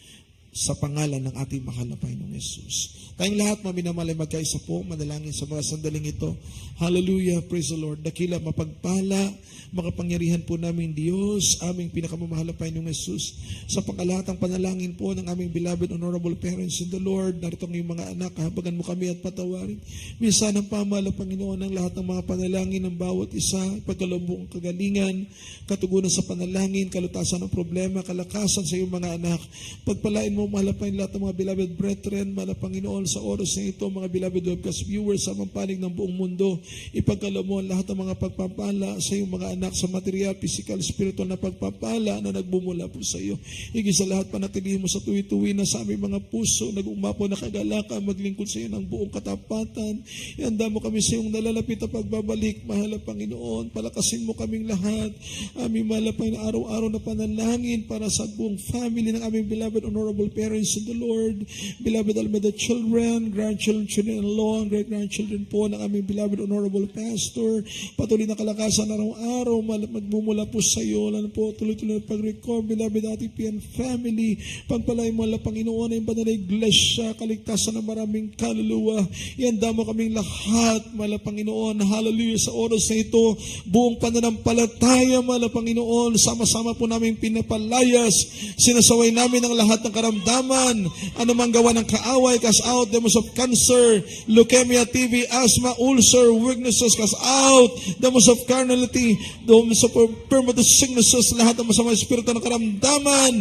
sa pangalan ng ating mahal na Panginoong Yesus. Tayong lahat, maminamalay, magkaisa po, manalangin sa mga sandaling ito. Hallelujah, praise the Lord. Dakila, mapagpala, makapangyarihan po namin Diyos, aming pinakamamahal na Panginoong Yesus. Sa pangkalahatang panalangin po ng aming beloved honorable parents in the Lord, narito ang iyong mga anak, habagan mo kami at patawarin. Minsan ang pamahal na Panginoon ng lahat ng mga panalangin ng bawat isa, pagkalubong kagalingan, katugunan sa panalangin, kalutasan ng problema, kalakasan sa iyong mga anak. Pagpalain mo, mahal na Panginoon, lahat ng mga beloved brethren, mahal na Panginoon, sa oras na ito, mga beloved webcast viewers sa mampanig ng buong mundo, ipagkalo mo lahat ng mga pagpapala sa iyong mga anak sa material, physical, spiritual na pagpapala na nagbumula po sa iyo. Higit sa lahat, panatilihin mo sa tuwi-tuwi na sa aming mga puso, nag-umapo na kagalakan, maglingkod sa iyo ng buong katapatan. Ihanda mo kami sa iyong nalalapit na pagbabalik, mahal na Panginoon, palakasin mo kaming lahat. Aming mahal na Panginoon, araw-araw na panalangin para sa buong family ng aming beloved honorable parents in the Lord, beloved Almeda children, grandchildren, children-in-law, great-grandchildren po ng aming beloved honorable pastor. Patuloy na kalakasan araw-araw, magmumula po sa iyo, lalo po tuloy-tuloy na pag-record, beloved ating PN family, pagpalay mo ala Panginoon, ang banal na iglesia, kaligtasan ng maraming kaluluwa. Ihanda mo kaming lahat, mala Panginoon, hallelujah, sa oras na ito, buong pananampalataya, mala Panginoon, sama-sama po namin pinapalayas, sinasaway namin ang lahat ng karamdaman, anumang gawa ng kaaway, cast out, demons of cancer, leukemia, TB, asthma, ulcer, weaknesses, cast out, demons of carnality, demons of premature sicknesses, lahat ng masamang espiritu ng karamdaman,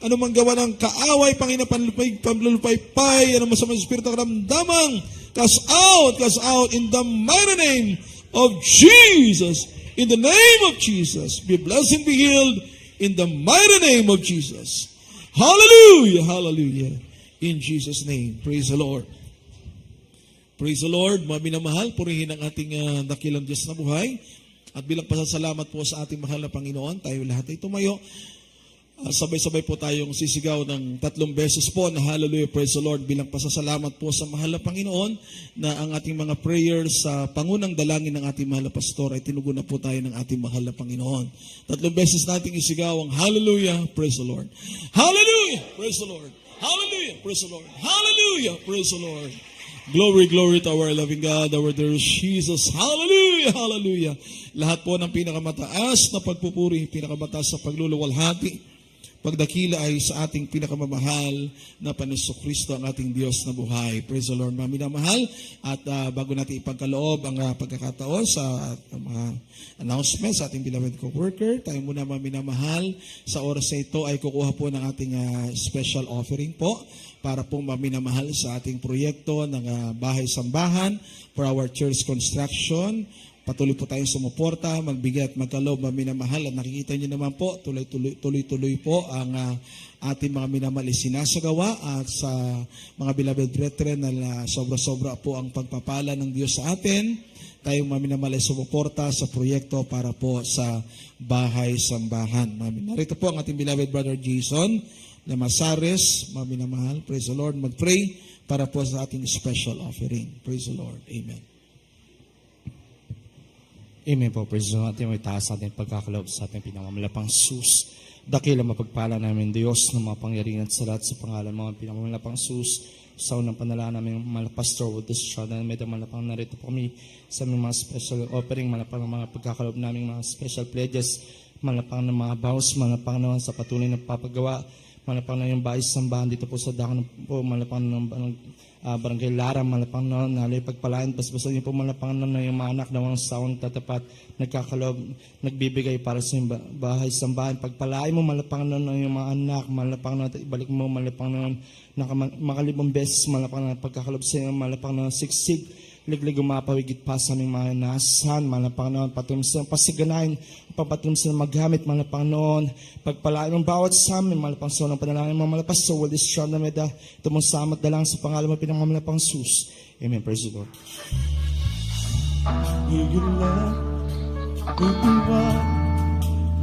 anumang gawa ng kaaway, Panginoon, panlulupay-pay, anumang masamang espiritu ng karamdaman, cast out in the mighty name of Jesus. In the name of Jesus, be blessed and be healed in the mighty name of Jesus. Hallelujah, hallelujah. In Jesus' name, praise the Lord. Praise the Lord, mga minamahal, purihin ang ating dakilang Diyos na buhay. At bilang pasasalamat po sa ating mahal na Panginoon, tayo lahat ay tumayo. Sabay-sabay po tayong sisigaw ng 3 beses po na hallelujah, praise the Lord, bilang pasasalamat po sa mahal na Panginoon na ang ating mga prayers sa pangunang dalangin ng ating mahal na pastor ay tinugon na po tayo ng ating mahal na Panginoon. 3 beses nating isigaw ang hallelujah, praise the Lord. Hallelujah, praise the Lord. Hallelujah, praise the Lord. Hallelujah, praise the Lord. Glory, glory to our loving God, our dear Jesus. Hallelujah, hallelujah. Lahat po ng pinakamataas na pagpupuri, pinakamataas sa pagluluwalhati, pagdakila ay sa ating pinakamamahal na Panginoong Kristo, ang ating Diyos na buhay. Praise the Lord, mga minamahal. At bago natin ipagkaloob ang pagkakataon sa mga announcements sa ating beloved co-worker, tayo muna, mga minamahal, sa oras na ito ay kukuha po ng ating special offering po para po maminamahal sa ating proyekto ng bahay-sambahan for our church construction. Patuloy po tayong sumuporta, magbigay at magkaloob, mga minamahal. At nakikita nyo naman po, tuloy-tuloy po ang ating mga minamahal sinasagawa at sa mga beloved brethren na sobra-sobra po ang pagpapala ng Diyos sa atin. Tayong mga minamahal ay sumuporta sa proyekto para po sa bahay-sambahan. Narito po ang ating beloved brother Jason. Lamasares, mga minamahal, praise the Lord, mag-pray para po sa ating special offering. Praise the Lord. Amen. Amen po, praise the Lord. Ating may taas sa ating pagkakaloob sa ating pinakamalapang sus. Dakila mapagpala namin Diyos na mapangyarihan sa lahat sa pangalan mga pinakamalapang sus. Sa unang panalangin namin mga pastor with this child na medyo malapang narito po kami sa aming mga special offering, malapang ng mga pagkakaloob namin mga special pledges, malapang ng mga vows, malapang naman sa patuloy na papagawa, malapang na yung bayis sambahan dito po sa Dakon po, malapang ng Barangay Lara, malapang na nalay pagpalain, basbasan niyo po malapang na yung mga anak na mga sawang tatapat, nagkakaloob, nagbibigay para sa yung bahay sambahan, pagpalain mo malapang na yung mga anak, malapang na ibalik mo, malapang na makalibang beses, malapang na pagkakaloob sa iyo, malapang na siksig, liglig umapawigit pa sa aming mga nasan, malapang noon, patuloy sa pasiganahin, papatuloy sa magamit, malapang noon, pagpalain ng bawat sa amin, malapang sa unang panalangin, mga malapas sa world is strong na meda, tumong samat dalang sa pangalan mo pinangamalapang sus. Amen. Praise the Lord. Ngayon lang, tutuwa,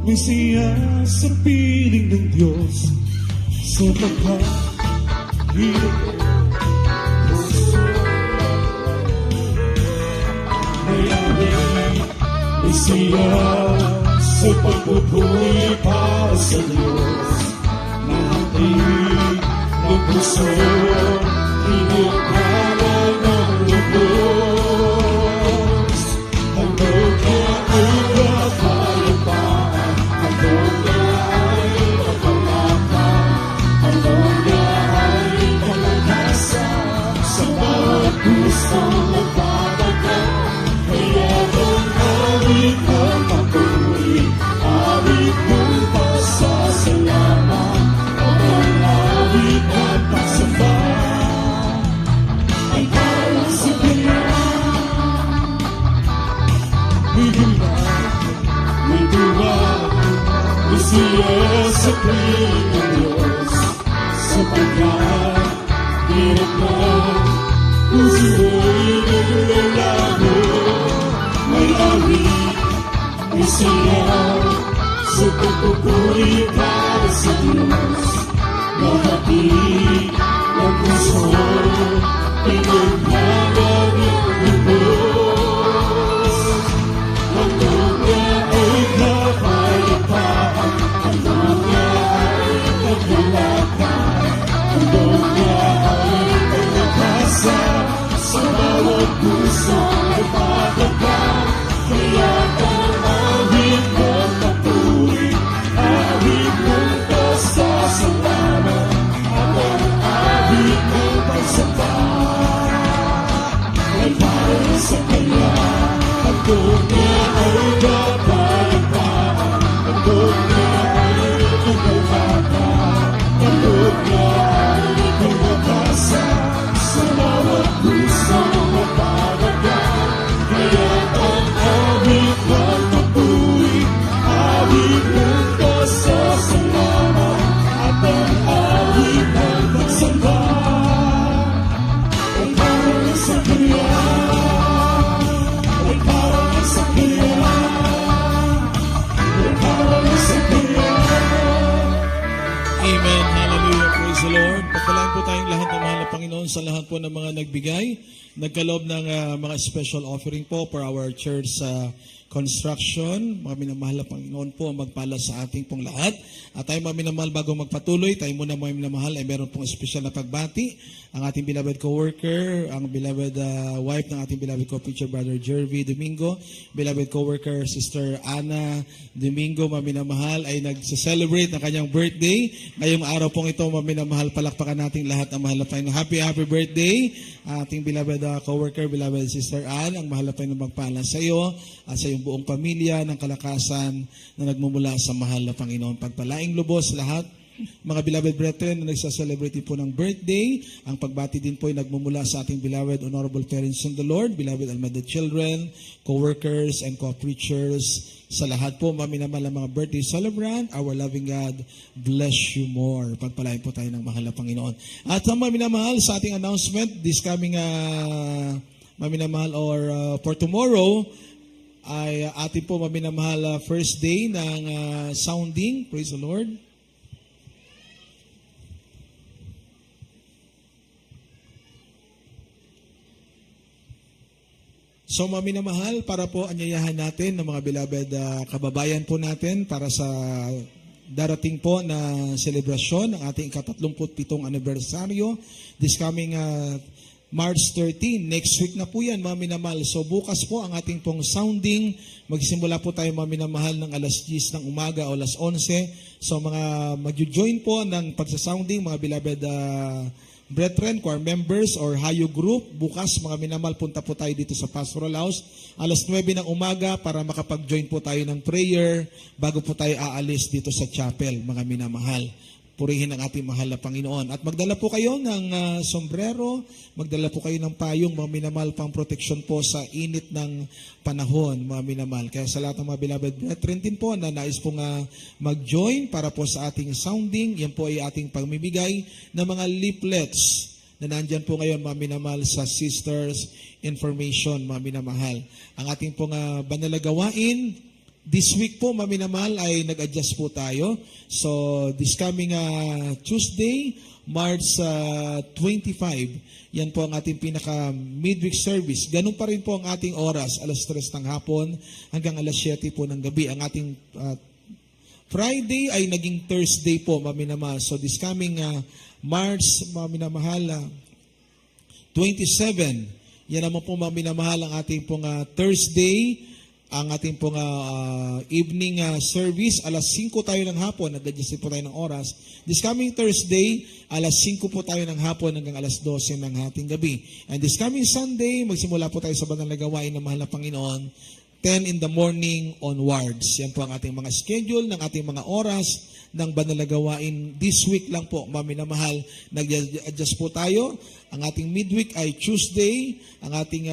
may siya sa piling ng Diyos, sa pagkahirap puso. May siya sa pagpupuri para sa Diyos, na ating ng puso, inukala ng lubos. Hanggang niya ay kapayapaan, hanggang niya ay kapalapan, hanggang niya ay kalakasan, sa bawat pusong nagpapagod. Kaya ang awit ng papuri, awit ng pasasalamat, at ang awit ng pagsamba ay para sa Kanya. May gimnat, may tuwa, may siya sa piling ng Diyos, sapagkat hirap na puso'y naglalaro. May awit, may siyaw, sa pagpupuri para sa Diyos, na hatid ng puso, pinaglalang ang lubos. Hanggang niya ay kapayapaan, hanggang niya ay kagalakan, hanggang niya ay kalakasan, sa bawat puso ay pagdagan. Kaya ang awit ng papuri, awit ng pasasalamat, at ang awit ng pagsamba ay para sa Kanya. Hanggang niya ay kapayapaan, hanggang niya ay kagalakan, hanggang niya ay kalakasan, sa bawat puso ay pagdagan. Kaya ang awit ng papuri, awit ng pasasalamat, at ang awit ng pagsamba ay para sa Kanya, ay para sa Kanya, ay para sa Kanya. Amen. Hallelujah. Praise the Lord. Pagpalaan po tayong lahat ng mahal na Panginoon sa lahat po ng mga nagbigay, nagkaloob ng mga special offering po for our church construction. Mga minamahal na Panginoon po ang magpala sa ating pong lahat. At tayo mga minamahal, bago magpatuloy, tayo muna mga minamahal ay meron pong special na pagbati. Ang ating beloved co-worker, ang beloved wife ng ating beloved co-preacher, Brother Jervy Domingo, beloved co-worker, Sister Ana Domingo, mga minamahal, ay nag-celebrate ng kanyang birthday. Ngayong araw pong ito, mga minamahal, palakpakan natin lahat ang mahal na Panginoon. Happy birthday, ating beloved co-worker, beloved Sister Ann, ang mahal na Panginoon magpala sa iyo at sa iyong buong pamilya ng kalakasan na nagmumula sa mahal na Panginoon. Pagpalaing lubos lahat, mga beloved brethren na nagsaselebrate po ng birthday. Ang pagbati din po ay nagmumula sa ating beloved honorable parents in the Lord, beloved Almeda children, co-workers and co-preachers. Sa lahat po, maminamahal ang mga birthday celebrant, our loving God, bless you more. Pagpalain po tayo ng mahal na Panginoon. At ang maminamahal sa ating announcement, this coming maminamahal or for tomorrow, ay ating po maminamahal first day ng sounding. Praise the Lord. So mga minamahal, para po anyayahan natin ng mga beloved kababayan po natin para sa darating po na selebrasyon ng ating ika-37 anibersaryo this coming March 13. Next week na po yan mga minamahal. So bukas po ang ating pong sounding. Magsimula po tayo mga minamahal ng alas 10 ng umaga o alas 11. So mga magjo-join po ng pagsasounding mga beloved brethren, choir members, or Hayo group. Bukas, mga minamahal, punta po tayo dito sa Pastoral House. Alas 9 ng umaga para makapag-join po tayo ng prayer bago po tayo aalis dito sa chapel, mga minamahal. Purihin ang ating mahal na Panginoon. At magdala po kayo ng sombrero, magdala po kayo ng payong, mga minamahal, pang proteksyon po sa init ng panahon, mga minamahal. Kaya sa lahat ng mga beloved brethren din po na nais pong mag-join para po sa ating sounding, yan po ay ating pagmimigay ng mga leaflets na nandyan po ngayon, mga minamahal, sa Sisters Information, mga minamahal. Ang ating pong banal na gawain, this week po, mga minamahal, ay nag-adjust po tayo. So, this coming Tuesday, March 25, yan po ang ating pinaka-midweek service. Ganun pa rin po ang ating oras, alas 3 ng hapon hanggang alas 7 po ng gabi. Ang ating Friday ay naging Thursday po, mga minamahal. So, this coming March, mga minamahal, 27, yan naman po, mga minamahal, ang ating pong Thursday, ang ating pong evening service, alas 5 tayo ng hapon, nag-adjust po tayo ng oras. This coming Thursday, alas 5 po tayo ng hapon hanggang alas 12 ng ating gabi. And this coming Sunday, magsimula po tayo sa banal na gawain ng mahal na Panginoon, 10 in the morning onwards. Yan po ang ating mga schedule, ng ating mga oras ng banal na gawain. This week lang po, mga minamahal, nag-adjust po tayo. Ang ating midweek ay Tuesday. Ang ating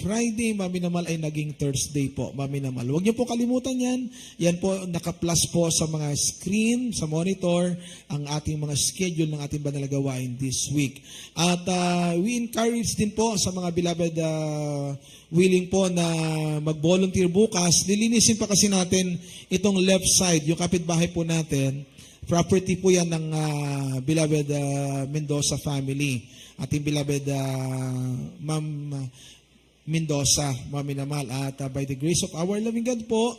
Friday, mga minamahal, ay naging Thursday po, mga minamahal. Huwag niyo po kalimutan yan. Yan po, naka-plus po sa mga screen, sa monitor, ang ating mga schedule ng ating banal na gawain this week. At we encourage din po sa mga beloved willing po na mag-volunteer bukas. Lilinisin pa kasi natin itong left side, yung kapitbahay po natin. Property po yan ng beloved Mendoza family. Ating beloved Ma'am Mendoza, mga minamahal. At by the grace of our loving God po,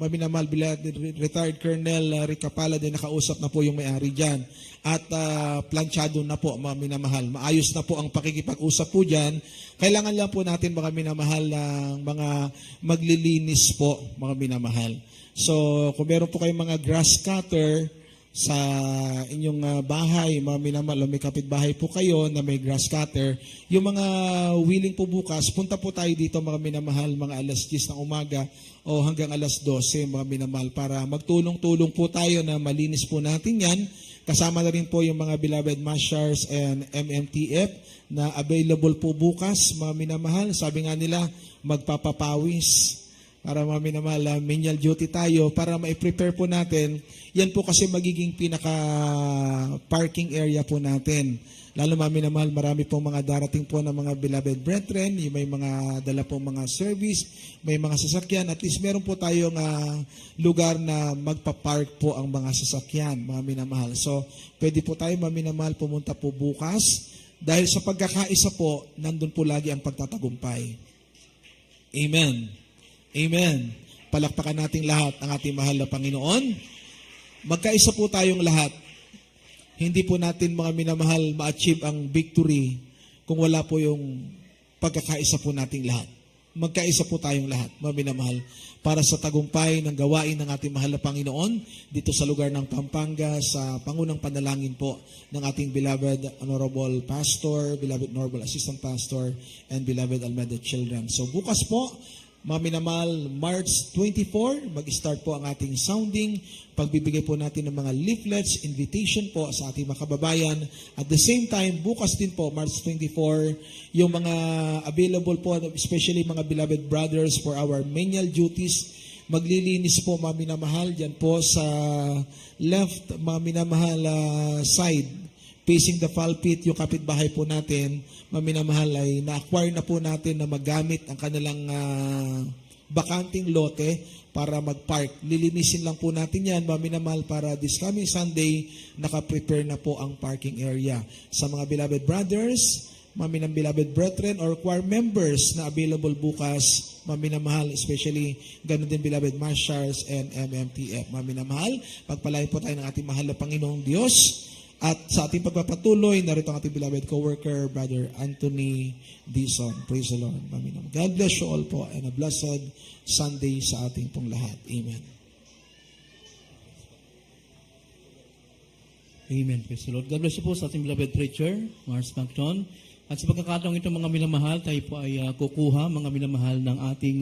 mga minamahal, beloved retired Colonel Rick Capala din nakausap na po yung may-ari dyan. At planchado na po, mga minamahal. Maayos na po ang pakikipag-usap po dyan. Kailangan lang po natin, mga minamahal, ng mga maglilinis po, mga minamahal. So, kung meron po kayong mga grass cutter sa inyong bahay, mga minamahal, may kapitbahay po kayo na may grass cutter, yung mga willing po bukas, punta po tayo dito, mga minamahal, mga alas 10 ng umaga o hanggang alas 12, mga minamahal, para magtulong-tulong po tayo na malinis po natin yan. Kasama na rin po yung mga beloved Mashars and MMTF na available po bukas, mga minamahal. Sabi nga nila, magpapapawis para mga minamahal, menial duty tayo para ma-prepare po natin. Yan po kasi magiging pinaka-parking area po natin. Lalo mga minamahal, marami pong mga darating po ng mga beloved brethren, yung may mga dala pong mga service, may mga sasakyan. At least meron po tayong lugar na magpa-park po ang mga sasakyan, mga minamahal. So, pwede po tayo, mga minamahal, pumunta po bukas. Dahil sa pagkakaisa po, nandun po lagi ang pagtatagumpay. Amen. Amen. Palakpakan nating lahat ang ating mahal na Panginoon. Magkaisa po tayong lahat. Hindi po natin, mga minamahal, ma-achieve ang victory kung wala po yung pagkakaisa po nating lahat. Magkaisa po tayong lahat, mga minamahal, para sa tagumpay ng gawain ng ating mahal na Panginoon dito sa lugar ng Pampanga, sa pangunang panalangin po ng ating beloved Honorable Pastor, beloved Honorable Assistant Pastor, and beloved Almeida Children. So bukas po, mga minamahal, March 24, mag-start po ang ating sounding. Pagbibigay po natin ng mga leaflets, invitation po sa ating mga kababayan. At the same time, bukas din po, March 24, yung mga available po, especially mga beloved brothers for our menial duties. Maglilinis po, mga minamahal, dyan po sa left, mga minamahal side, facing the pulpit, yung kapitbahay po natin, maminamahal, ay na-acquire na po natin na magamit ang kanilang bakanting lote para mag-park. Lilinisin lang po natin yan, maminamahal, para this coming Sunday, naka-prepare na po ang parking area. Sa mga beloved brothers mga beloved brethren or choir members na available bukas, mga minamahal, especially ganun din beloved marshals and MMTF. Mga minamahal, pagpalain po tayo ng ating mahal na Panginoong Diyos. At sa ating pagpapatuloy, narito ang ating beloved co-worker, Brother Anthony Dizon. Praise the Lord. Mga minamahal. God bless you all po and a blessed Sunday sa ating pong lahat. Amen. Amen. Praise the Lord. God bless you po sa ating beloved preacher, Mars Macton. At sa pagkakataong ito mga minamahal, tayo po ay kukuha mga minamahal ng ating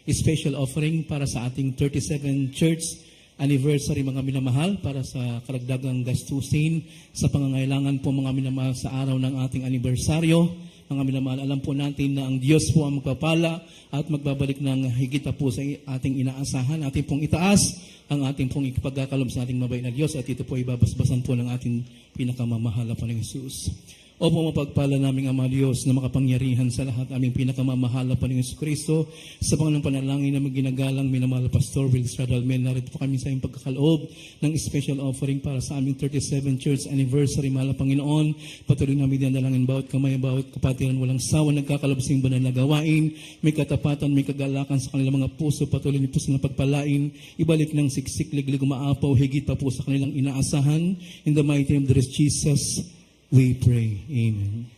special offering para sa ating 37 church anniversary mga minamahal para sa karagdagang gastusin sa pangangailangan po mga minamahal sa araw ng ating anibersaryo. Mga minamahal, alam po natin na ang Diyos po ang magpapala at magbabalik ng higit po sa ating inaasahan. Ating pong itaas ang ating pong ipagkakaloob sa ating mabait na Diyos at ito po ibabasbasan po ng ating pinakamamahal na Panginoong Jesus. Opo, mapagpala naming Ama Diyos na makapangyarihan sa lahat aming pinakamamahal na Panginoong Kristo sa Panginoong panalangin na maginagalang minamahal Pastor Will Stradalmen. Narito po kami sa iyong pagkakaloob ng special offering para sa aming 37 church anniversary, mahal na Panginoon. Patuloy namin dinadalangin bawat kamay, bawat kapatiran walang sawa, nagkakalob sa iyong banal na gawain, may katapatan, may kagalakan sa kanilang mga puso. Patuloy niyo po silang pagpalain, ibalik ng siksik, liglig, umaapaw, higit pa po sa kanilang inaasahan. In the mighty name of Jesus, we pray. Amen.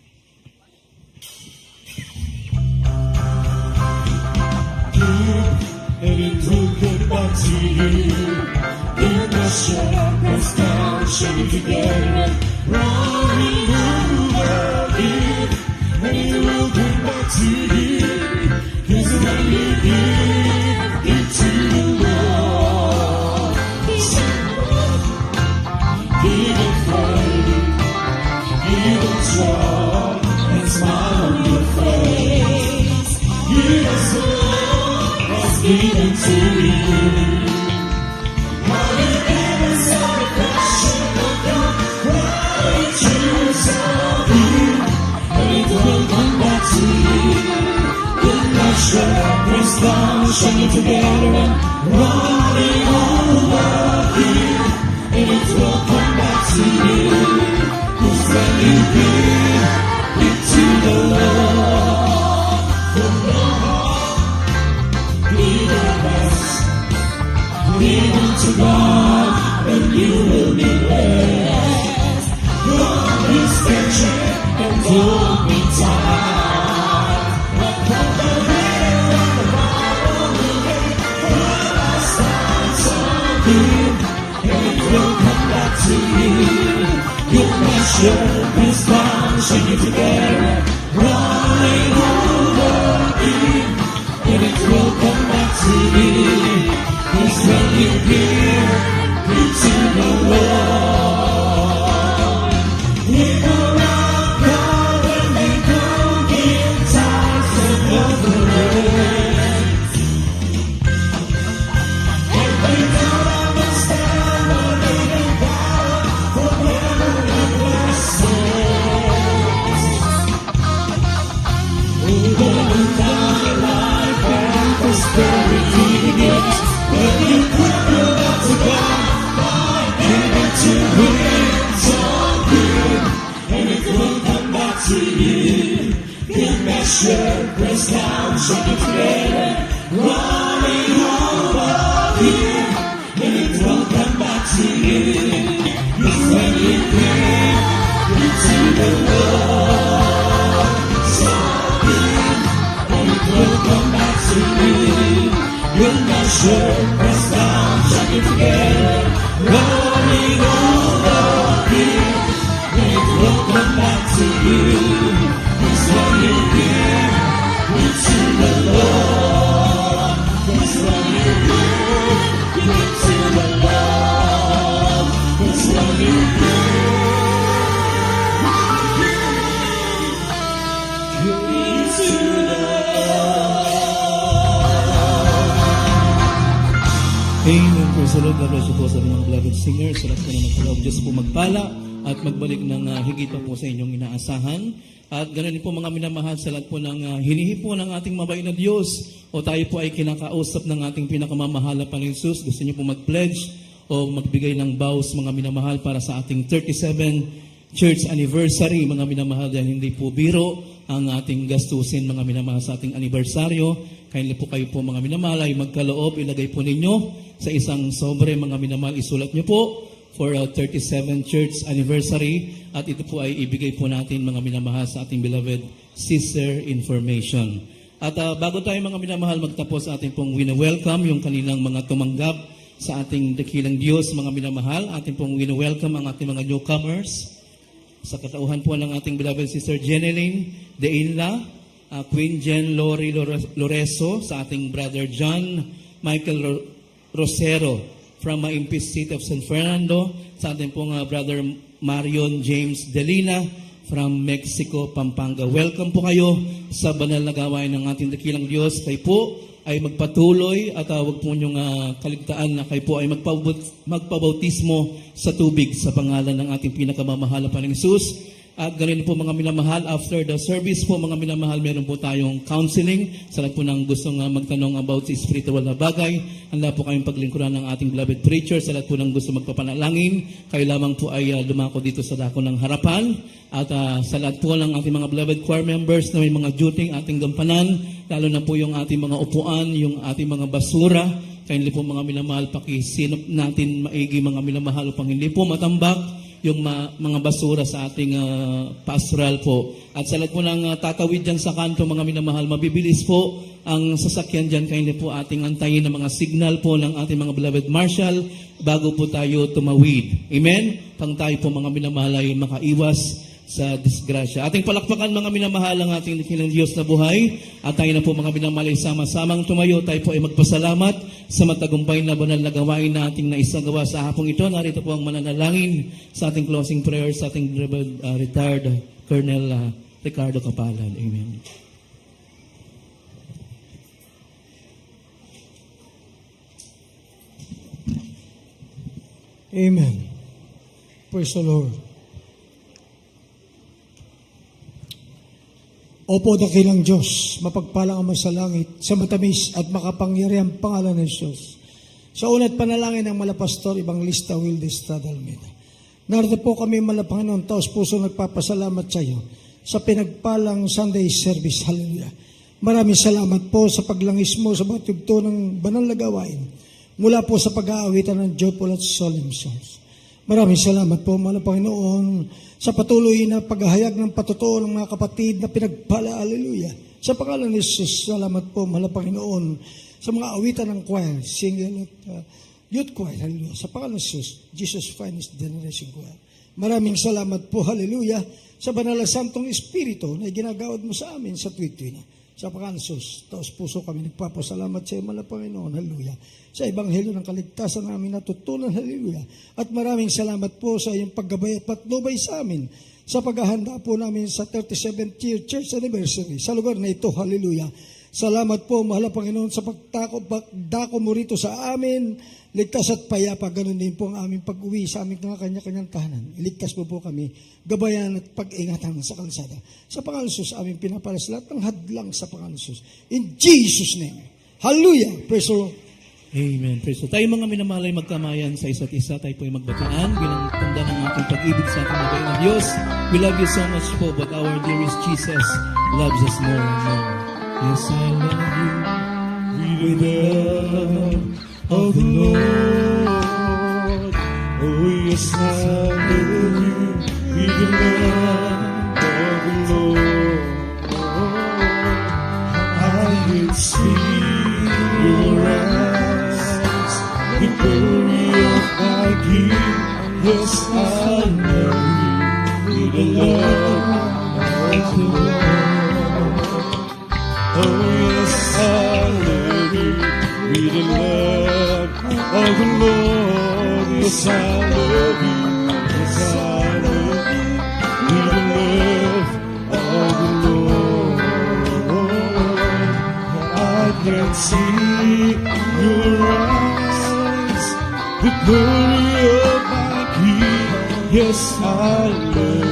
And it will get back to you. In the shepherd's down, shaking together, running over it. And it will get back to you. 'Cause when you give it to the Lord, give it faith, give it joy, and smile on your face. Give us love has given to you. All the evidence of the passion of God, right choose of you, and it will come back to you. Good measure, press down, shaking together and running over you, and it will come back to you. 'Cause when you give it to the Lord from your heart, give your best, give it to God, and you will be blessed. God is patient and don't be tired. But from the head of the Bible will get what I start on Him, and it will come back to you. Good measure, press down, shake it together, running over you, and it will come back to you. 'Cause when you give it to the Lord, it will not come when they don't give times of the race. And they don't understand what they can bow forever and blessings. Even down your life and prosperity begins. When you put your love to God, give it to Him, so good, and it will come back to you. Good measure, press down, shake it together, running over you, and it will come back to you. 'Cause when you give it to the Lord, so good, and it will come back to you. Good measure, press down, shake it together, running over you, and it will come back to you. 'Cause when you give it to the Lord, 'cause when you give it to the Lord, 'cause when you give it to the Amen. Praise the Lord. God bless you po sa mga beloved singers. Sa lahat po na magkaloob, Diyos po magpala at magbalik ng higit pa po sa inyong inaasahan. At ganoon din po mga minamahal sa lahat po ng hinihipo ng ating mabait na Diyos o tayo po ay kinakausap ng ating pinakamamahal na Panginoon Jesus. Gusto niyo po mag-pledge o magbigay ng vows mga minamahal para sa ating 37 church anniversary, mga minamahal, dahil hindi po biro ang ating gastusin, mga minamahal, sa ating anibersaryo. Kindly po kayo po, mga minamahal, ay magkaloob, ilagay po ninyo sa isang sobre, mga minamahal, isulat nyo po for our 37 church anniversary, at ito po ay ibigay po natin, mga minamahal, sa ating beloved sister information. At bago tayo, mga minamahal, magtapos sa ating pong wina-welcome yung kanilang mga tumanggap sa ating dakilang Diyos, mga minamahal, ating pong wina-welcome ang ating mga newcomers sa katauhan po ng ating beloved sister Jeneline De Inla, Queen Jen Lori Loreso, sa ating brother John Michael Rosero from Impis City of San Fernando, sa ating pong brother Marion James Delina from Mexico, Pampanga. Welcome po kayo sa banal na gawain ng ating dakilang Diyos. Kayo po ay magpatuloy at huwag po niyong kaligtaan na kayo po ay magpabautismo sa tubig sa pangalan ng ating pinakamamahal na Panginoong Hesus. At ganun po, mga minamahal, after the service po, mga minamahal, meron po tayong counseling. Sa lahat po ng gustong magtanong about sa spiritual na bagay, handa po kayong paglingkuran ng ating beloved preacher. Sa lahat po ng gusto magpapanalangin, kayo lamang po ay lumako dito sa dako ng harapan. At sa lahat po ng ating mga beloved choir members na may mga duty ating gampanan, lalo na po yung ating mga upuan, yung ating mga basura, kindly po, mga minamahal, pakisinop natin maigi, mga minamahal, upang hindi po matambak yung mga basura sa ating pastoral po. At sa lahat po ng tatawid dyan sa kanto, mga minamahal, mabibilis po ang sasakyan dyan. Kindly po ating antayin ng mga signal po ng ating mga beloved marshal bago po tayo tumawid. Amen? Pang tayo po, mga minamahal, ay makaiwas sa disgrasya. Ating palakpakan, mga minamahal, ang ating dakilang Diyos na buhay. At tayo na po, mga minamahal, ay sama-samang tumayo. Tayo po ay magpasalamat sa matagumpay na banal na gawain na ating naisagawa sa hapong ito. Narito po ang mananalangin sa ating closing prayer sa ating retired Colonel Ricardo Capalan. Amen. Amen. Praise the Lord. Opo, dakilang Diyos, mapagpalang Ama sa langit, sa matamis at makapangyarihang pangalan ng Diyos. Sa una't panalangin ng Malapastor Evangelista Wilde Estrada Almeida. Narito po kami, Malapanginoon, taos puso nagpapasalamat sa iyo sa pinagpalang Sunday service. Hallelujah. Maraming salamat po sa paglangis mo sa bawat yugto ng banal na gawain mula po sa pag-aawitan ng joyful at solemn songs. Maraming salamat po, Malapanginoon, sa patuloy na paghahayag ng patotoo ng mga kapatid na pinagpala, hallelujah. Sa pangalan ni Jesus, salamat po, mahal na Panginoon, sa mga awitan ng choir, single at youth choir, hallelujah. Sa pangalan ni Jesus Finest Generation Choir. Maraming salamat po, hallelujah, sa banal na santong Espiritu na ginagawad mo sa amin sa tuwi-tuwi na. Sa pangalan ni Jesus, taos puso kami nagpapasalamat sa iyo, mahal na Panginoon, hallelujah. Sa Ebanghelyo ng kaligtasan namin natutunan, hallelujah. At maraming salamat po sa iyong paggabay at patnubay sa amin sa paghahanda po namin sa 37th year church anniversary sa lugar na ito, hallelujah. Salamat po, mahal na Panginoon, sa pagdako mo rito sa amin, ligtas at payapa. Ganun din po ang aming pag-uwi sa aming kanya-kanyang tahanan. Iligtas mo po kami, gabayan at pag-ingatan sa kalsada. Sa pangalan ni Jesus, aming pinapalas lahat ng hadlang sa pangalan ni Jesus. In Jesus' name. Hallelujah. Praise the Lord. Amen. Praise God. Tayo, mga minamahal, ay magkamayan sa isa't isa. Tayo po ay magbataan bilang tanda ng ating pag-ibig sa ating mabay na Diyos. We love you so much po, but our dearest Jesus loves us more and more. Yes, I love you with the love of the Lord. Oh, yes, I love you with the love of the Lord. I can see your eyes, the glory of my King. Yes, I love you with the love of the Lord. Oh, yes, I love you with the love of the Lord. Yes, I love you. Yes, I love you with the love of the Lord. I can see your eyes, the glory of my King. Yes, I love